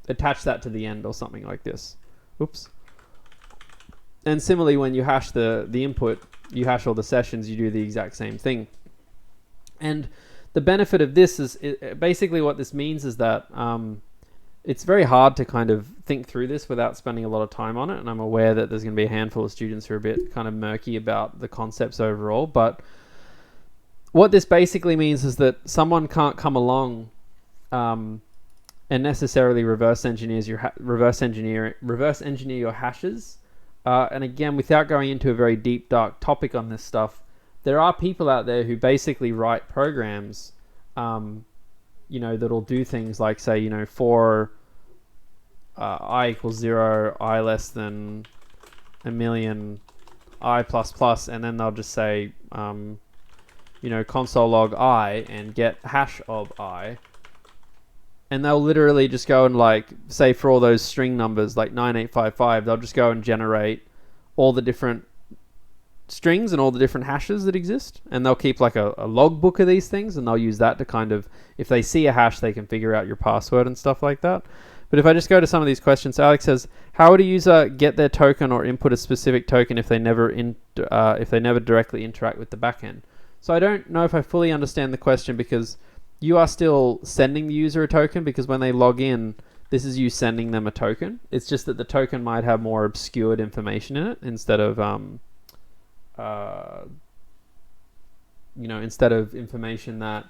attach that to the end or something like this. Oops. And similarly, when you hash the input, you hash all the sessions, you do the exact same thing. And the benefit of this is, basically what this means is that it's very hard to kind of think through this without spending a lot of time on it. And I'm aware that there's going to be a handful of students who are a bit kind of murky about the concepts overall, but what this basically means is that someone can't come along and necessarily reverse engineer your hashes. And again, without going into a very deep, dark topic on this stuff, there are people out there who basically write programs, that'll do things like say, for I equals 0, I less than a million, I plus plus, and then they'll just say, console log I and get hash of I. And they'll literally just go and like, say for all those string numbers like 9855, they'll just go and generate all the different strings and all the different hashes that exist. And they'll keep like a logbook of these things, and they'll use that to kind of, if they see a hash, they can figure out your password and stuff like that. But if I just go to some of these questions, Alex says, how would a user get their token or input a specific token if they never directly interact with the backend? So I don't know if I fully understand the question, because you are still sending the user a token, because when they log in, this is you sending them a token. It's just that the token might have more obscured information in it instead of information that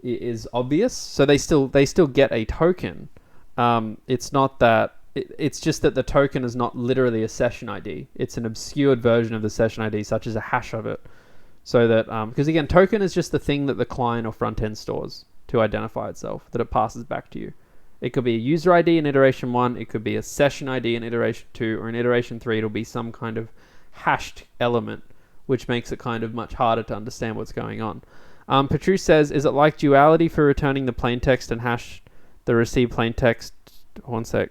is obvious. So they still get a token. It's not that it's just that the token is not literally a session ID. It's an obscured version of the session ID, such as a hash of it. So that, because again, token is just the thing that the client or front end stores to identify itself, that it passes back to you. It could be a user ID in iteration 1, it could be a session ID in iteration 2, or in iteration 3, it'll be some kind of hashed element, which makes it kind of much harder to understand what's going on. Patrice says, is it like duality for returning the plain text and hash the received plain text? One sec.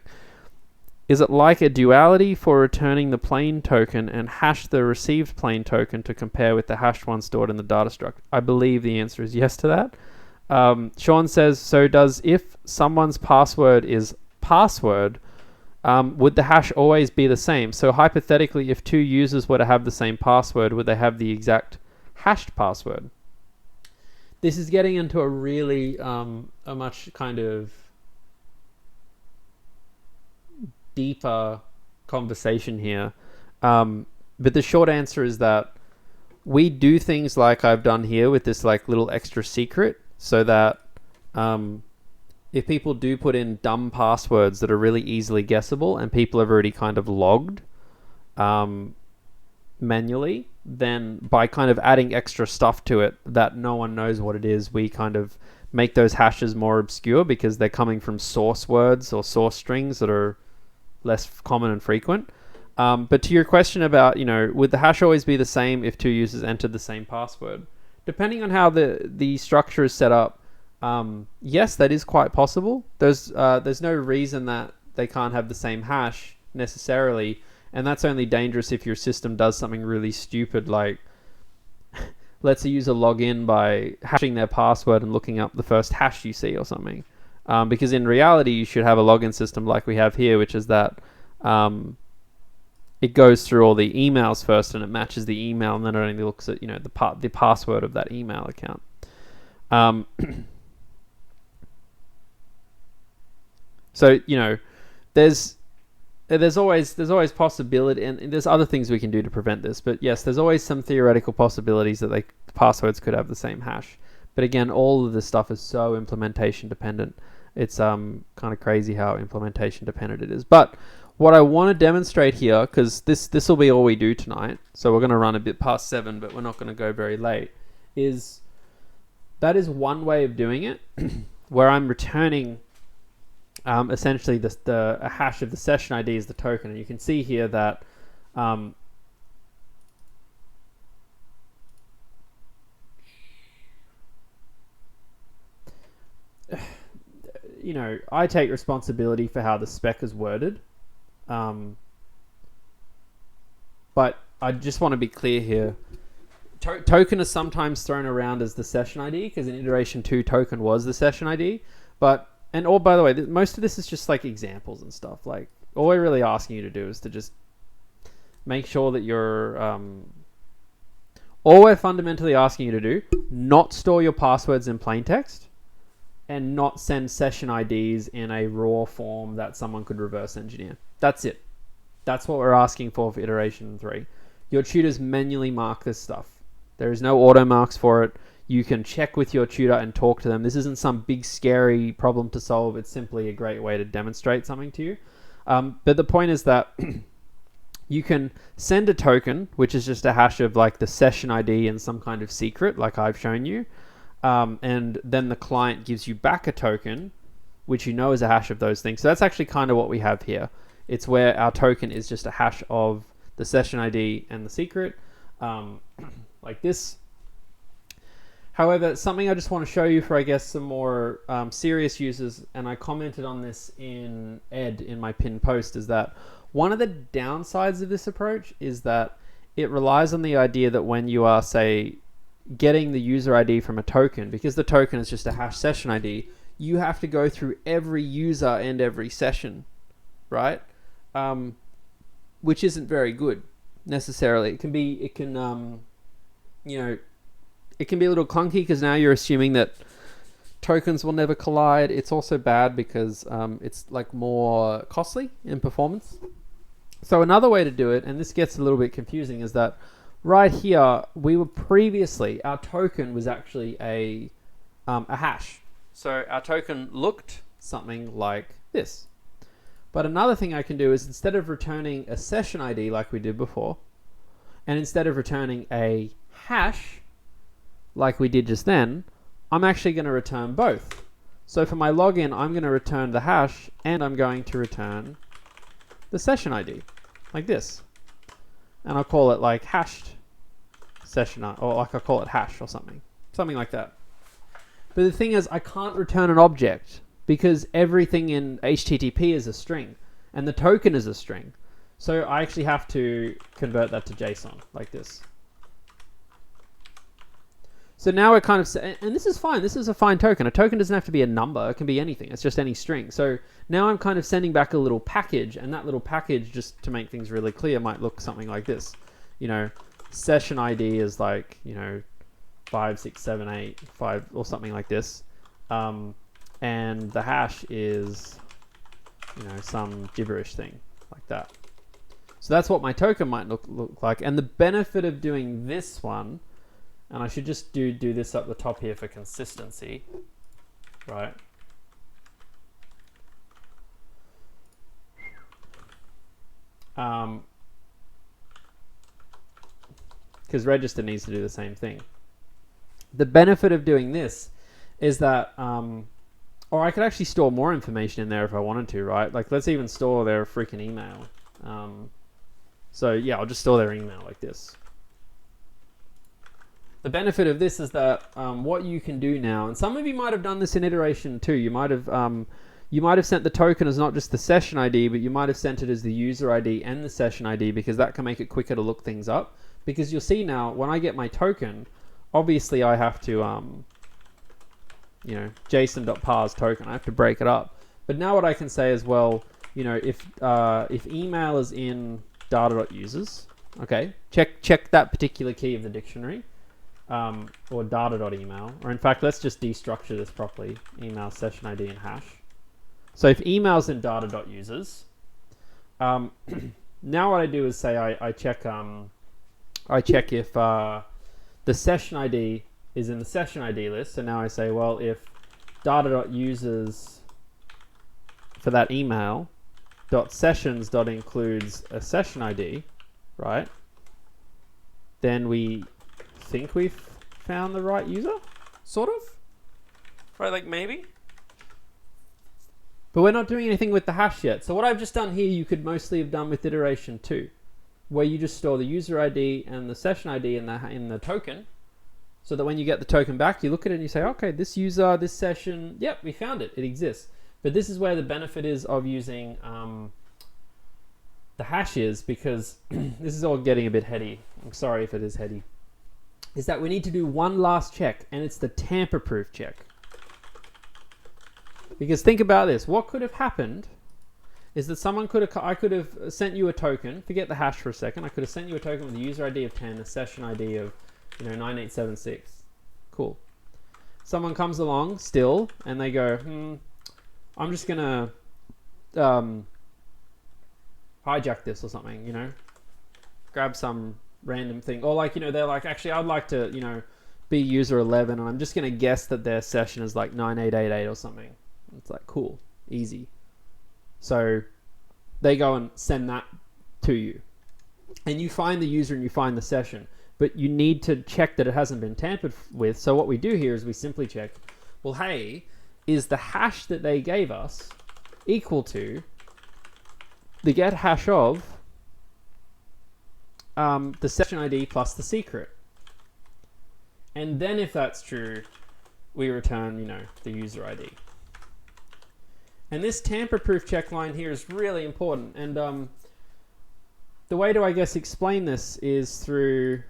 Is it like a duality for returning the plain token and hash the received plain token to compare with the hashed one stored in the data struct? I believe the answer is yes to that. Sean says, so does if someone's password is password, would the hash always be the same? So hypothetically, if two users were to have the same password, would they have the exact hashed password? This is getting into a really, a much kind of deeper conversation here. But the short answer is that we do things like I've done here with this like little extra secret, so that if people do put in dumb passwords that are really easily guessable and people have already kind of logged manually, then by kind of adding extra stuff to it that no one knows what it is, we kind of make those hashes more obscure because they're coming from source words or source strings that are less common and frequent. But to your question about, would the hash always be the same if two users entered the same password? Depending on how the structure is set up, yes, that is quite possible. There's no reason that they can't have the same hash necessarily, and that's only dangerous if your system does something really stupid, like lets a user log in by hashing their password and looking up the first hash you see or something. Because in reality, you should have a login system like we have here, which is that it goes through all the emails first and it matches the email, and then it only looks at the password of that email account. So there's always possibility, and there's other things we can do to prevent this. But yes, there's always some theoretical possibilities that passwords could have the same hash. But again, all of this stuff is so implementation dependent. It's kind of crazy how implementation dependent it is. But what I want to demonstrate here, because this will be all we do tonight, so we're going to run a bit past 7, but we're not going to go very late, is that is one way of doing it, where I'm returning essentially a hash of the session ID as the token. And you can see here that I take responsibility for how the spec is worded. But I just want to be clear here. Token is sometimes thrown around as the session ID, because in iteration 2, token was the session ID. By the way, most of this is just like examples and stuff. Like, all we're really asking you to do is to just make sure that you're... all we're fundamentally asking you to do, not store your passwords in plain text, and not send session IDs in a raw form that someone could reverse engineer. That's it. That's what we're asking for iteration 3. Your tutors manually mark this stuff. There is no auto marks for it. You can check with your tutor and talk to them. This isn't some big scary problem to solve. It's simply a great way to demonstrate something to you. But the point is that you can send a token, which is just a hash of like the session ID and some kind of secret, like I've shown you. And then the client gives you back a token, which you know is a hash of those things. So that's actually kind of what we have here. It's where our token is just a hash of the session ID and the secret, like this. However, something I just want to show you for, I guess, some more serious users, and I commented on this in Ed in my pinned post, is that one of the downsides of this approach is that it relies on the idea that when you are, say, getting the user ID from a token, because the token is just a hash session ID, you have to go through every user and every session, right? Which isn't very good necessarily. It can be a little clunky because now you're assuming that tokens will never collide. It's also bad because it's like more costly in performance. So another way to do it, and this gets a little bit confusing, is that right here we were previously, our token was actually a hash. So our token looked something like this. But another thing I can do is, instead of returning a session ID like we did before, and instead of returning a hash like we did just then, I'm actually going to return both. So for my login, I'm going to return the hash, and I'm going to return the session ID, like this. And I'll call it like hashed session, or like I'll call it hash or something like that. But the thing is, I can't return an object because everything in HTTP is a string, and the token is a string. So I actually have to convert that to JSON, like this. So now we're kind of, and this is fine. This is a fine token. A token doesn't have to be a number. It can be anything. It's just any string. So now I'm kind of sending back a little package, and that little package, just to make things really clear, might look something like this. Session ID is like, 5, 6, 7, 8, 5, or something like this. And the hash is, some gibberish thing like that. So that's what my token might look like. And the benefit of doing this one, and I should just do this up the top here for consistency, right? Because register needs to do the same thing. The benefit of doing this is that, or I could actually store more information in there if I wanted to, right? Like, let's even store their freaking email. So yeah, I'll just store their email like this. The benefit of this is that what you can do now, and some of you might have done this in iteration too. You might have sent the token as not just the session ID, but you might have sent it as the user ID and the session ID, because that can make it quicker to look things up. Because you'll see now, when I get my token, obviously I have to, JSON.parse token. I have to break it up. But now what I can say is, well, if email is in data.users, okay, check that particular key of the dictionary. Or data.email, or in fact, let's just destructure this properly. Email, session ID, and hash. So if email's in data.users, now what I do is say I check if the session ID is in the session ID list. So now I say, well, if data.users for that email .sessions.includes a session ID, right? Then we think we've found the right user, sort of, right? Like maybe, but we're not doing anything with the hash yet. So what I've just done here, you could mostly have done with iteration 2, where you just store the user ID and the session ID in the token, so that when you get the token back, you look at it and you say, okay, this user, this session, yep, we found it, it exists. But this is where the benefit is of using the hashes, because this is all getting a bit heady. I'm sorry if it is heady. Is that we need to do one last check, and it's the tamper-proof check. Because think about this. What could have happened is that I could have sent you a token. Forget the hash for a second. I could have sent you a token with a user ID of 10, a session ID of 9876. Cool. Someone comes along still, and they go, I'm just gonna hijack this or something. Grab some random thing, or like, they're like, actually I'd like to be user 11, and I'm just gonna guess that their session is like 9888 or something. It's like, cool, easy. So they go and send that to you, and you find the user and you find the session, but you need to check that it hasn't been tampered with. So what we do here is we simply check, well, hey, is the hash that they gave us equal to the get hash of the session ID plus the secret. And then if that's true, we return, the user ID. And this tamper-proof check line here is really important. And the way to, I guess, explain this is through,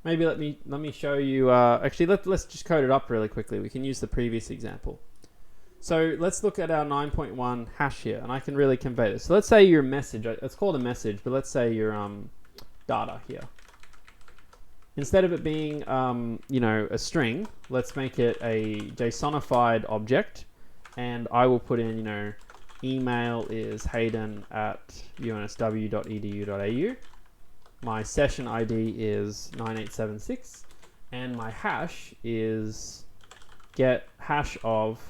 maybe let me show you, actually let's just code it up really quickly. We can use the previous example. So let's look at our 9.1 hash here, and I can really convey this. So let's say your message, it's called a message, but let's say your data here. Instead of it being, a string, let's make it a JSONified object, and I will put in, email is hayden@unsw.edu.au. My session ID is 9876, and my hash is get hash of,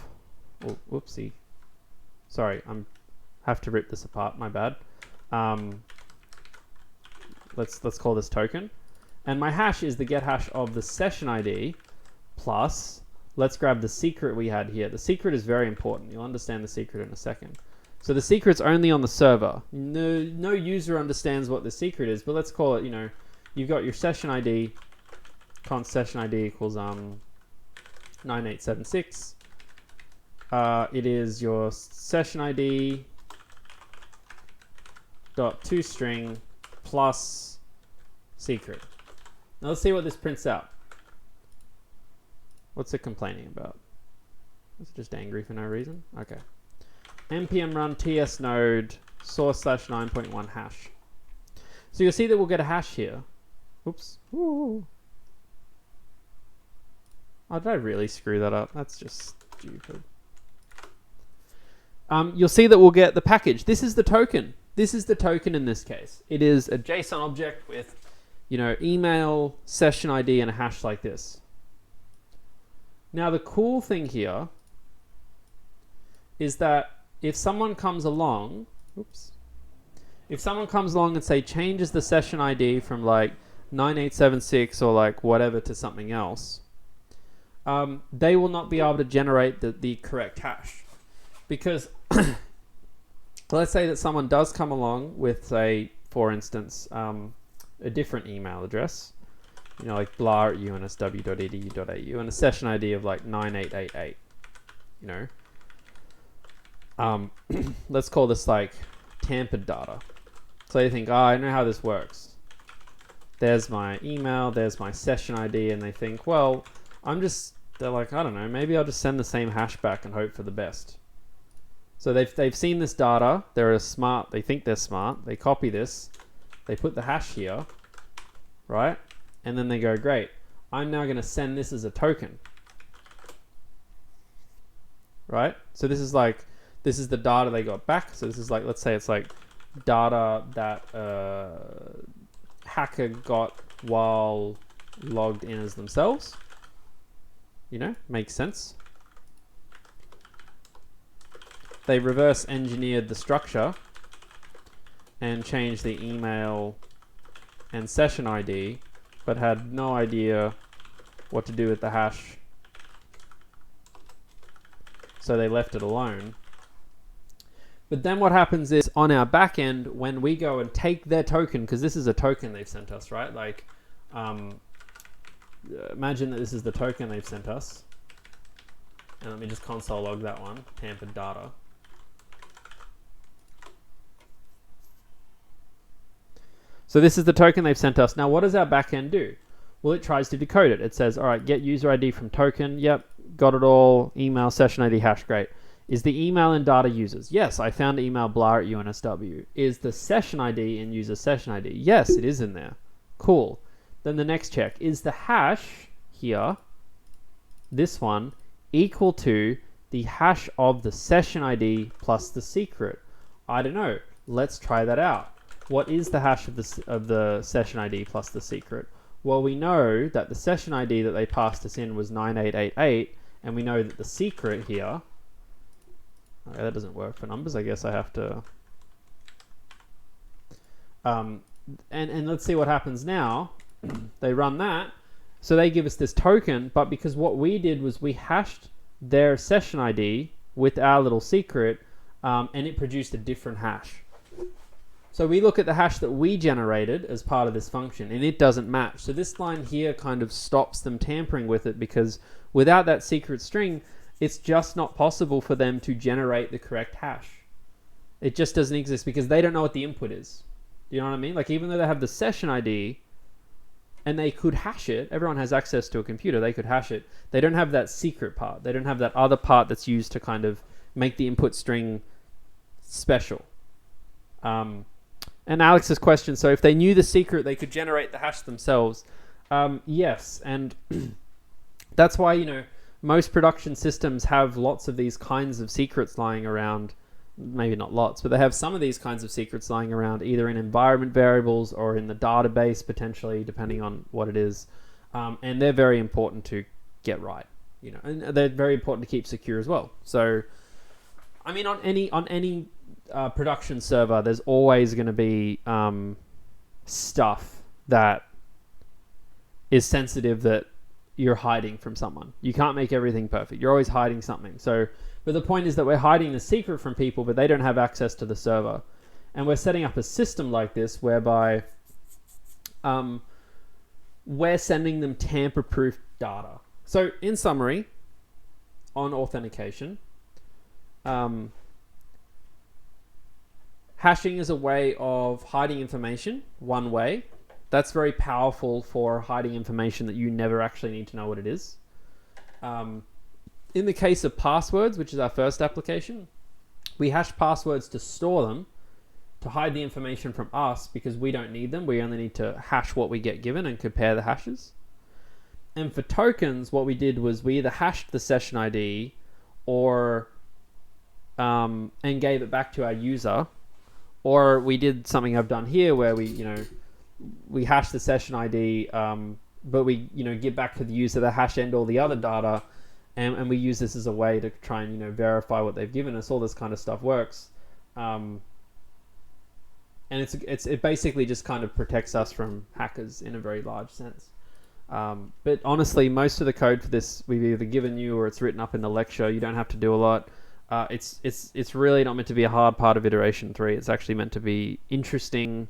oh, whoopsie. Sorry, have to rip this apart, my bad. Let's call this token. And my hash is the get hash of the session ID plus, let's grab the secret we had here. The secret is very important. You'll understand the secret in a second. So the secret's only on the server. No user understands what the secret is, but let's call it, you've got your session ID, const session ID equals 9876. It is your session ID dot toString plus secret. Now let's see what this prints out. What's it complaining about? It's just angry for no reason. Okay. npm run ts node source/9.1 hash. So you'll see that we'll get a hash here. Oops. Ooh. Oh, did I really screw that up? That's just stupid. You'll see that we'll get the package. This is the token. This is the token in this case. It is a JSON object with, email, session ID, and a hash like this. Now the cool thing here is that if someone comes along, if someone comes along and say changes the session ID from like 9876 or like whatever to something else, they will not be able to generate the correct hash. Because let's say that someone does come along with, say, for instance, a different email address, like blah@unsw.edu.au, and a session ID of like 9888, let's call this like tampered data. So you think, I know how this works. There's my email, there's my session ID, and they think, well, they're like, I don't know, maybe I'll just send the same hash back and hope for the best. So they've seen this data, they think they're smart, they copy this, they put the hash here, right? And then they go, great, I'm now going to send this as a token, right? So this is the data they got back. So this is like, let's say it's like data that hacker got while logged in as themselves. Makes sense. They reverse engineered the structure and changed the email and session ID, but had no idea what to do with the hash. So they left it alone. But then what happens is on our back end, when we go and take their token, because this is a token they've sent us, right? Like, imagine that this is the token they've sent us. And let me just console log that one, tampered data. So this is the token they've sent us. Now, what does our backend do? Well, it tries to decode it. It says, all right, get user ID from token. Yep, got it all. Email, session ID, hash, great. Is the email in data users? Yes, I found email blah@unsw. Is the session ID in user session ID? Yes, it is in there. Cool. Then the next check. Is the hash here, this one, equal to the hash of the session ID plus the secret? I don't know. Let's try that out. What is the hash of the session ID plus the secret? Well, we know that the session ID that they passed us in was 9888, and we know that the secret here, okay, that doesn't work for numbers. I guess I have to, and let's see what happens now. They run that, so they give us this token, but because what we did was we hashed their session ID with our little secret, and it produced a different hash. So we look at the hash that we generated as part of this function, and it doesn't match. So this line here kind of stops them tampering with it, because without that secret string, it's just not possible for them to generate the correct hash. It just doesn't exist because they don't know what the input is. Do you know what I mean? Like, even though they have the session ID and they could hash it, everyone has access to a computer, they could hash it. They don't have that secret part. They don't have that other part that's used to kind of make the input string special. And Alex's question, so if they knew the secret, they could generate the hash themselves. Yes, and that's why, you know, most production systems have lots of these kinds of secrets lying around. Maybe not lots, but they have some of these kinds of secrets lying around, either in environment variables or in the database, potentially, depending on what it is. And they're very important to get right, you know, and they're very important to keep secure as well. So, I mean, on any production server, there's always going to be stuff that is sensitive that you're hiding from someone. You can't make everything perfect. You're always hiding something. So, but the point is that we're hiding the secret from people, but they don't have access to the server. And we're setting up a system like this whereby we're sending them tamper-proof data. So, in summary, on authentication, hashing is a way of hiding information, one way. That's very powerful for hiding information that you never actually need to know what it is. In the case of passwords, which is our first application, we hash passwords to store them, to hide the information from us, because we don't need them. We only need to hash what we get given and compare the hashes. And for tokens, what we did was we either hashed the session ID or and gave it back to our user, or we did something I've done here where we hash the session ID, but we give back to the user the hash and all the other data, and we use this as a way to try and verify what they've given us. All this kind of stuff works, and it basically just kind of protects us from hackers in a very large sense. But honestly, most of the code for this we've either given you or it's written up in the lecture. You don't have to do a lot. It's really not meant to be a hard part of iteration 3. It's actually meant to be interesting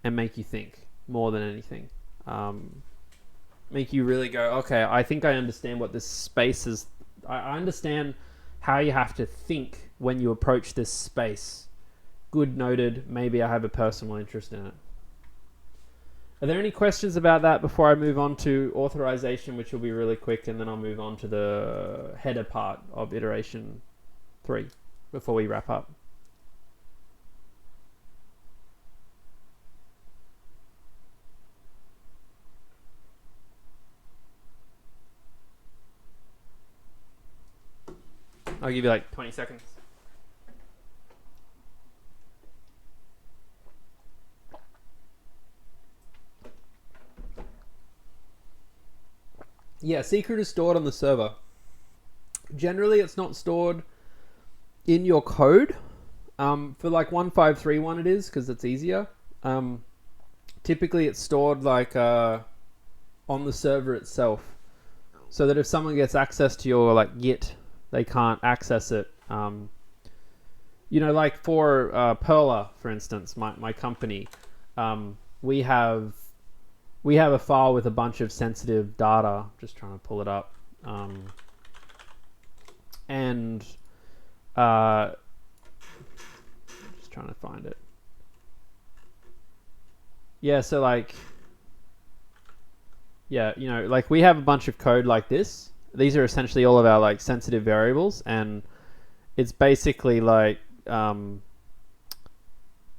and make you think more than anything. Make you really go, okay, I think I understand what this space is. I understand how you have to think when you approach this space. Good, noted. Maybe I have a personal interest in it. Are there any questions about that before I move on to authorization, which will be really quick, and then I'll move on to the header part of iteration 3 before we wrap up? I'll give you like 20 seconds. Yeah, secret is stored on the server. Generally, it's not stored in your code. For like 1531 it is, because it's easier. Typically, it's stored like on the server itself, so that if someone gets access to your like Git, they can't access it. Like for Perla, for instance, my company, we have a file with a bunch of sensitive data. Just trying to pull it up, and just trying to find it. Yeah, so like, yeah, like we have a bunch of code like this. These are essentially all of our like sensitive variables, and it's basically like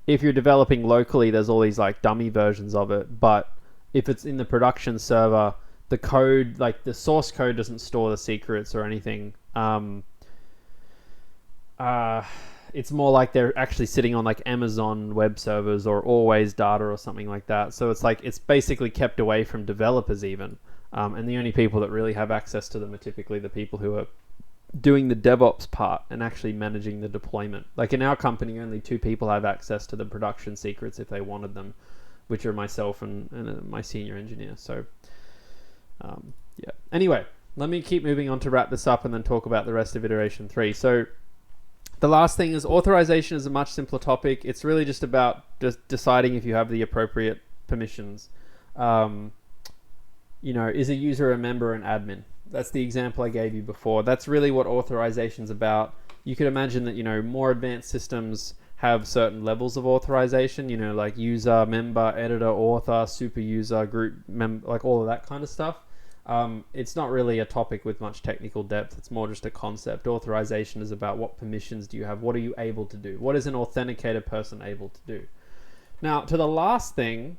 if you're developing locally, there's all these like dummy versions of it, but if it's in the production server, the code, like the source code, doesn't store the secrets or anything. It's more like they're actually sitting on like Amazon web servers or Always Data or something like that. So it's like it's basically kept away from developers even. And the only people that really have access to them are typically the people who are doing the DevOps part and actually managing the deployment. Like in our company, only 2 people have access to the production secrets if they wanted them, which are myself and my senior engineer. So, yeah. Anyway, let me keep moving on to wrap this up and then talk about the rest of iteration 3. So the last thing is authorization is a much simpler topic. It's really just about just deciding if you have the appropriate permissions. Is a user a member or an admin? That's the example I gave you before. That's really what authorization is about. You could imagine that, more advanced systems have certain levels of authorization, like user, member, editor, author, super user, group member, like all of that kind of stuff. It's not really a topic with much technical depth. It's more just a concept. Authorization is about what permissions do you have? What are you able to do? What is an authenticated person able to do? Now, to the last thing,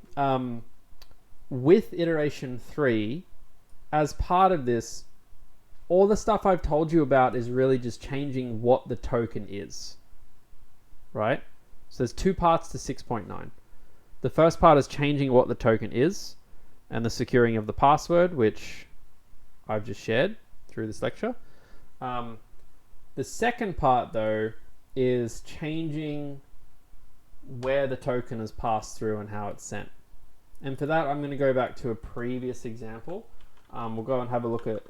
with iteration 3, as part of this, all the stuff I've told you about is really just changing what the token is, right? So there's 2 parts to 6.9. The first part is changing what the token is and the securing of the password, which I've just shared through this lecture. The second part, though, is changing where the token is passed through and how it's sent. And for that, I'm going to go back to a previous example. We'll go and have a look at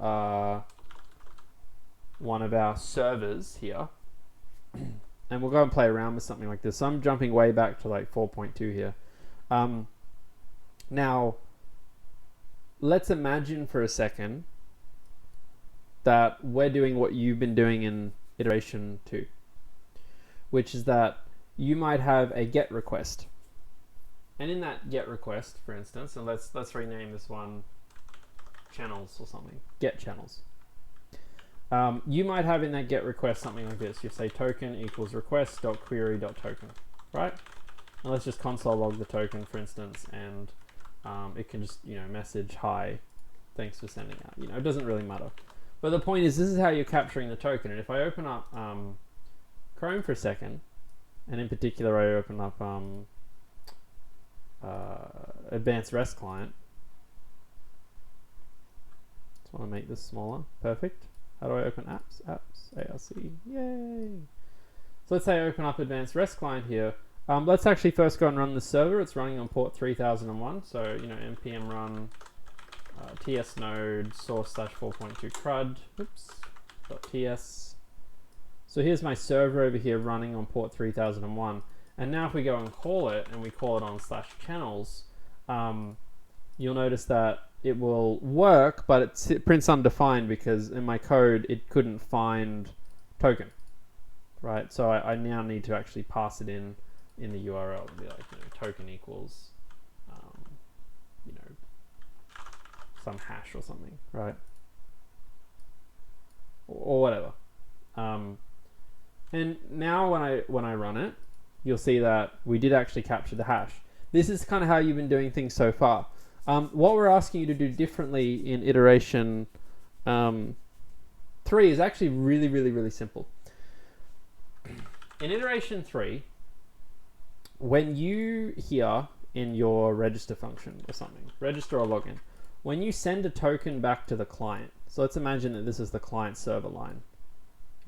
one of our servers here. And we'll go and play around with something like this. So I'm jumping way back to like 4.2 here. Now, let's imagine for a second that we're doing what you've been doing in iteration 2, which is that you might have a GET request. And in that GET request, for instance, and let's rename this one channels or something, GET channels. You might have in that GET request something like this. You say token equals request.query.token, right? And let's just console log the token, for instance, and it can just, message, hi, thanks for sending out. It doesn't really matter. But the point is, this is how you're capturing the token. And if I open up Chrome for a second, and in particular I open up Advanced REST Client. Just want to make this smaller. Perfect. How do I open apps? Apps, ARC, yay. So let's say I open up Advanced REST Client here. Let's actually first go and run the server. It's running on port 3001. So, npm run ts node source/4.2 crud. Oops. .ts. So here's my server over here running on port 3001. And now if we go and call it, and we call it on /channels, you'll notice that it will work, but it prints undefined because in my code it couldn't find token, right? So I now need to actually pass it in the URL and be like, token equals, some hash or something, right? Or whatever. And now when I run it, you'll see that we did actually capture the hash. This is kind of how you've been doing things so far. What we're asking you to do differently in iteration 3 is actually really, really, really simple. In iteration 3, when you here in your register function or something, register or login, when you send a token back to the client, so let's imagine that this is the client server line,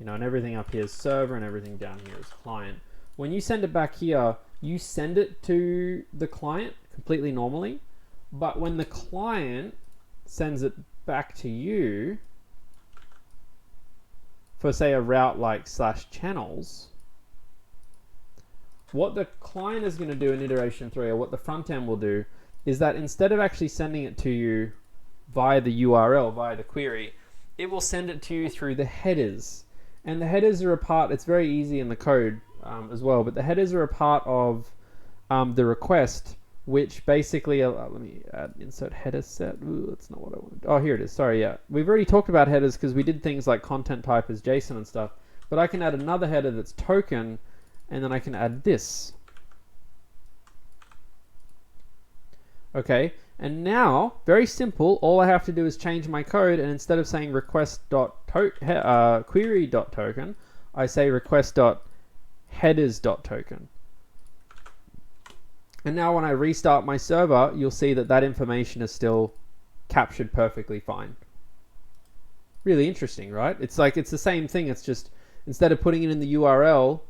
and everything up here is server and everything down here is client. When you send it back here, you send it to the client completely normally, but when the client sends it back to you for, say, a route like /channels, what the client is going to do in iteration 3, or what the front end will do, is that instead of actually sending it to you via the URL, via the query, it will send it to you through the headers. And the headers are a part, it's very easy in the code as well, but the headers are a part of the request, which basically, let me add insert header set. Ooh, that's not what I wanted. Oh, here it is. Sorry, yeah. We've already talked about headers because we did things like content type as JSON and stuff, but I can add another header that's token, and then I can add this. Okay, and now, very simple, all I have to do is change my code, and instead of saying request.query.token, I say request.headers.token. And now when I restart my server, you'll see that that information is still captured perfectly fine. Really interesting, right? It's like, it's the same thing, it's just, instead of putting it in the URL,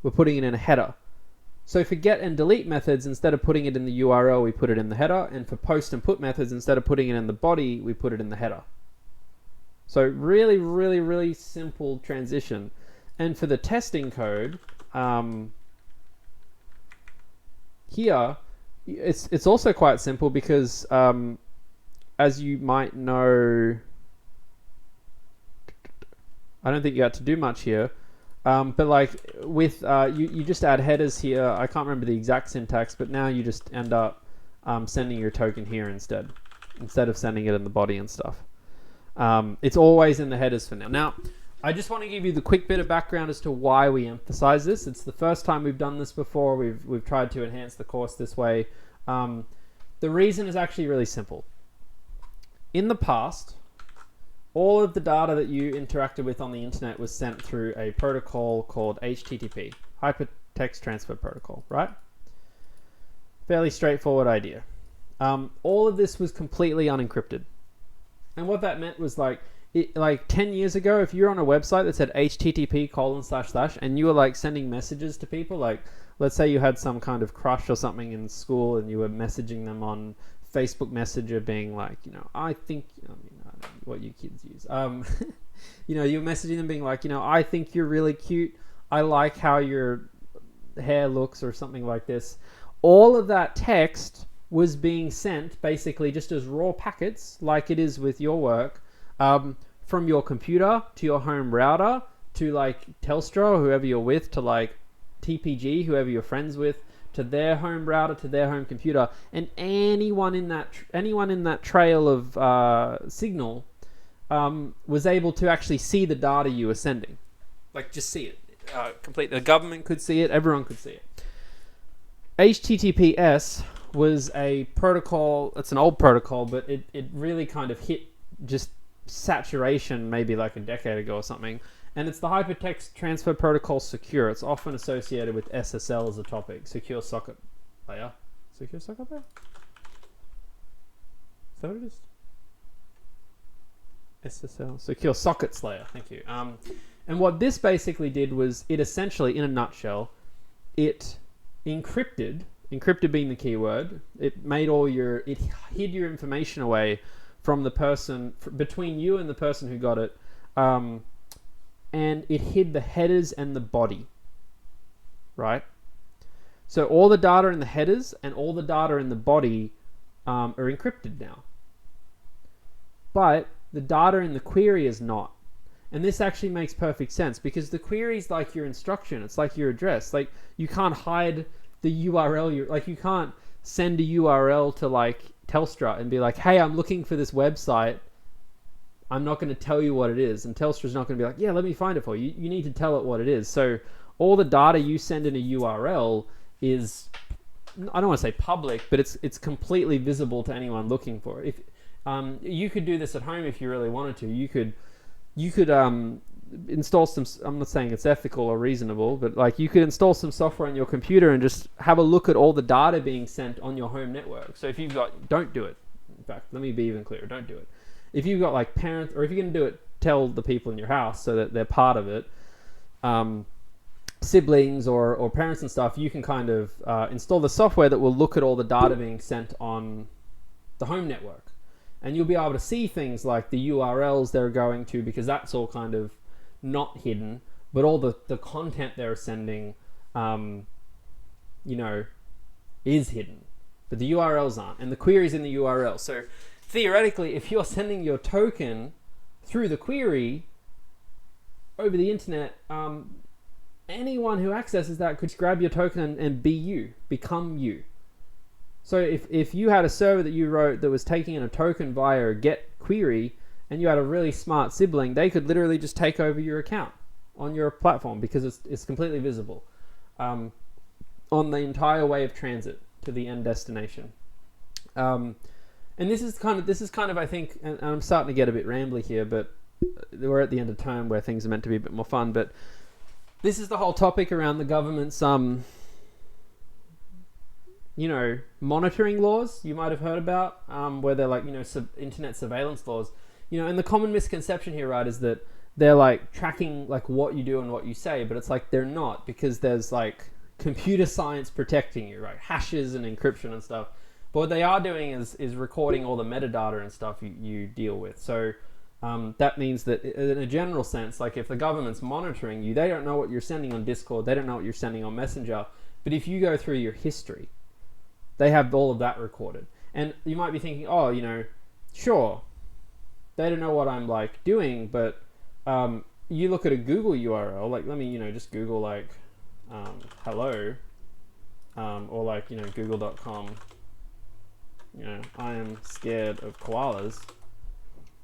we're putting it in a header. So for get and delete methods, instead of putting it in the URL, we put it in the header. And for post and put methods, instead of putting it in the body, we put it in the header. So really, really, really simple transition. And for the testing code, here, it's also quite simple because, as you might know, I don't think you had to do much here. But like with, you just add headers here. I can't remember the exact syntax, but now you just end up sending your token here instead of sending it in the body and stuff. It's always in the headers for now. Now, I just want to give you the quick bit of background as to why we emphasize this. It's the first time we've done this before. We've tried to enhance the course this way. The reason is actually really simple. In the past, all of the data that you interacted with on the internet was sent through a protocol called HTTP, Hypertext Transfer Protocol, right? Fairly straightforward idea. All of this was completely unencrypted. And what that meant was like 10 years ago, if you're on a website that said http:// and you were like sending messages to people, like let's say you had some kind of crush or something in school and you were messaging them on Facebook Messenger being like, I think, I don't know what you kids use. You're messaging them being like, I think you're really cute. I like how your hair looks or something like this. All of that text was being sent basically just as raw packets, like it is with your work, from your computer to your home router to like Telstra or whoever you're with to like TPG, whoever you're friends with, to their home router to their home computer, and anyone in that trail of signal was able to actually see the data you were sending, like just see it. Complete. The government could see it. Everyone could see it. HTTPS was a protocol. It's an old protocol, but it really kind of hit just saturation maybe like a decade ago or something. And it's the Hypertext Transfer Protocol Secure. It's often associated with SSL as a topic. Secure Socket Layer. Secure Socket Layer? Is that what it is? SSL. Secure Sockets Layer. Thank you. And what this basically did was it essentially, in a nutshell, it encrypted being the key word, it hid your information away from the person, between you and the person who got it, and it hid the headers and the body, right? So all the data in the headers and all the data in the body are encrypted now. But the data in the query is not. And this actually makes perfect sense because the query is like your instruction. It's like your address. Like you can't hide the URL. Like you can't send a URL to like Telstra and be like, hey, I'm looking for this website. I'm not going to tell you what it is. And Telstra's not going to be like, yeah, let me find it for you. You need to tell it what it is. So all the data you send in a URL is, I don't want to say public, but it's completely visible to anyone looking for it. If you could do this at home if you really wanted to. You could install some, I'm not saying it's ethical or reasonable, but like you could install some software on your computer and just have a look at all the data being sent on your home network. So if you've got, don't do it. In fact, let me be even clearer, don't do it. If you've got like parents, or if you're going to do it, tell the people in your house so that they're part of it. Siblings or parents and stuff, you can kind of install the software that will look at all the data being sent on the home network. And you'll be able to see things like the URLs they're going to, because that's all kind of not hidden, but all the content they're sending, is hidden. But the URLs aren't, and the query's in the URL. So theoretically, if you're sending your token through the query over the internet, anyone who accesses that could grab your token and become you. So if you had a server that you wrote that was taking in a token via a GET query, and you had a really smart sibling, they could literally just take over your account on your platform because it's completely visible on the entire way of transit to the end destination. And this is kind of I think, and I'm starting to get a bit rambly here, but we're at the end of term where things are meant to be a bit more fun. But this is the whole topic around the government's monitoring laws you might have heard about, where they're like, internet surveillance laws. And the common misconception here, right, is that they're like tracking like what you do and what you say, but it's like they're not, because there's like computer science protecting you, right? Hashes and encryption and stuff. But what they are doing is recording all the metadata and stuff you deal with. So That means that in a general sense, like if the government's monitoring you, they don't know what you're sending on Discord, they don't know what you're sending on Messenger, but if you go through your history, they have all of that recorded. And you might be thinking, oh, sure, they don't know what I'm like doing, but you look at a Google URL, like let me, just Google like hello, or like, google.com, I am scared of koalas.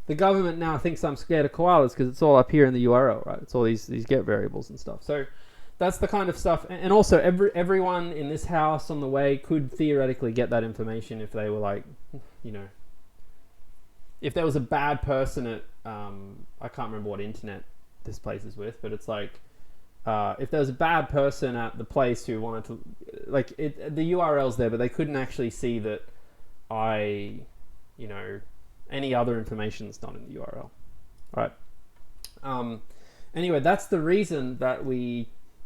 The government now thinks I'm scared of koalas because it's all up here in the URL, right? It's all these get variables and stuff. So that's the kind of stuff. And also everyone in this house on the way could theoretically get that information if they were like, if there was a bad person at, I can't remember what internet this place is with, but it's like, if there was a bad person at the place who wanted to, like, the URL's there, but they couldn't actually see that any other information that's not in the URL. All right. Anyway, that's the reason that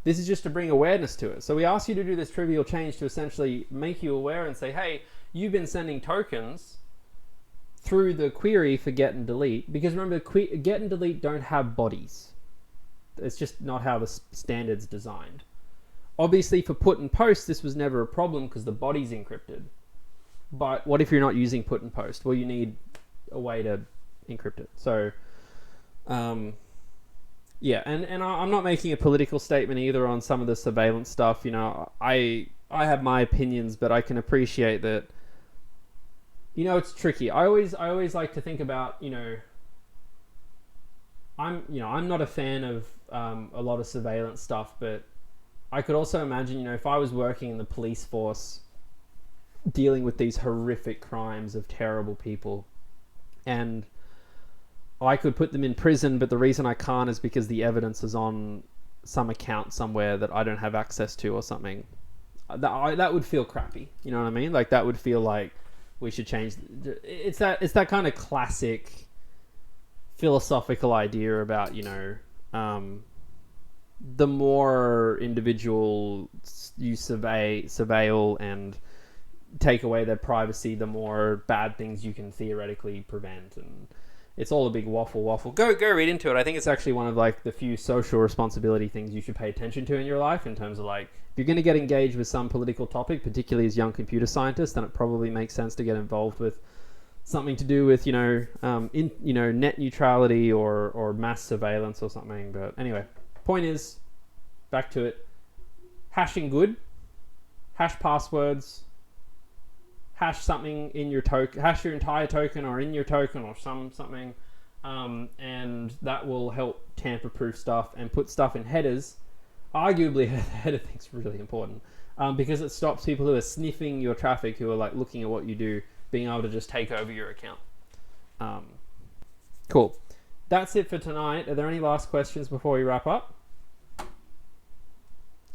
this is just to bring awareness to it. So we ask you to do this trivial change to essentially make you aware and say, hey, you've been sending tokens through the query for get and delete, because remember, get and delete don't have bodies. It's just not how the standard's designed. Obviously, for put and post, this was never a problem because the body's encrypted. But what if you're not using put and post? Well, you need a way to encrypt it. So, yeah, and I'm not making a political statement either on some of the surveillance stuff. I have my opinions, but I can appreciate that. It's tricky. I always like to think about, I'm not a fan of a lot of surveillance stuff, but I could also imagine, if I was working in the police force dealing with these horrific crimes of terrible people, and I could put them in prison, but the reason I can't is because the evidence is on some account somewhere that I don't have access to or something. That would feel crappy. You know what I mean? Like, that would feel like we should change. It's that kind of classic philosophical idea about, the more individual you surveil and take away their privacy, the more bad things you can theoretically prevent. And it's all a big waffle. Go read into it. I think it's actually one of like the few social responsibility things you should pay attention to in your life, in terms of like, if you're going to get engaged with some political topic, particularly as young computer scientists, then it probably makes sense to get involved with something to do with, net neutrality or mass surveillance or something. But anyway, point is, back to it. Hashing good. Hash passwords. Hash something in your token. Hash your entire token or in your token or something. And that will help tamper-proof stuff and put stuff in headers. Arguably, the header thing's really important because it stops people who are sniffing your traffic, who are like looking at what you do, being able to just take over your account. Cool. That's it for tonight. Are there any last questions before we wrap up?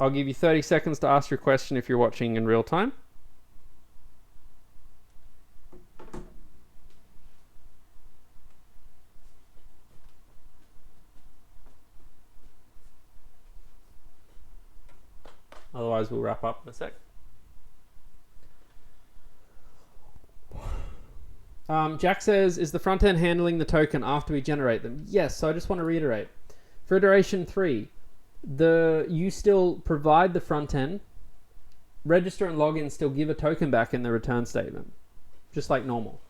I'll give you 30 seconds to ask your question if you're watching in real time. Otherwise, we'll wrap up in a sec. Jack says, is the front end handling the token after we generate them? Yes, so I just want to reiterate. For iteration 3, you still provide the front end, register and login still give a token back in the return statement, just like normal.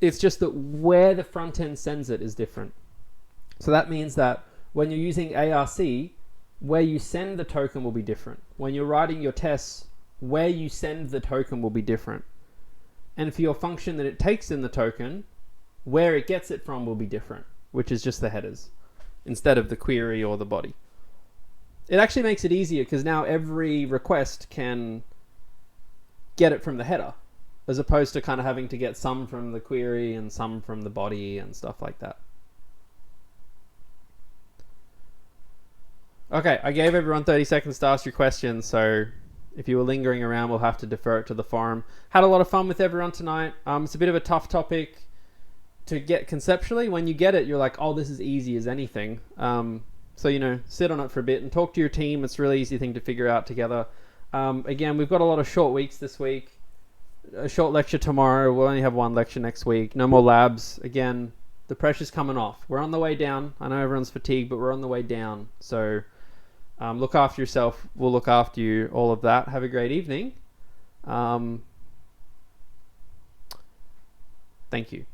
It's just that where the front end sends it is different. So that means that when you're using ARC, where you send the token will be different. When you're writing your tests, where you send the token will be different. And for your function that it takes in the token, where it gets it from will be different, which is just the headers instead of the query or the body. It actually makes it easier because now every request can get it from the header, as opposed to kind of having to get some from the query and some from the body and stuff like that. Okay, I gave everyone 30 seconds to ask your questions, so if you were lingering around, we'll have to defer it to the forum. Had a lot of fun with everyone tonight. It's a bit of a tough topic to get conceptually. When you get it, you're like, oh, this is easy as anything. So, sit on it for a bit and talk to your team. It's a really easy thing to figure out together. Again, we've got a lot of short weeks this week. A short lecture tomorrow. We'll only have one lecture next week. No more labs. Again, The pressure's coming off. We're on the way down. I know everyone's fatigued, but we're on the way down. So look after yourself. We'll look after you. All of that. Have a great evening. Thank you.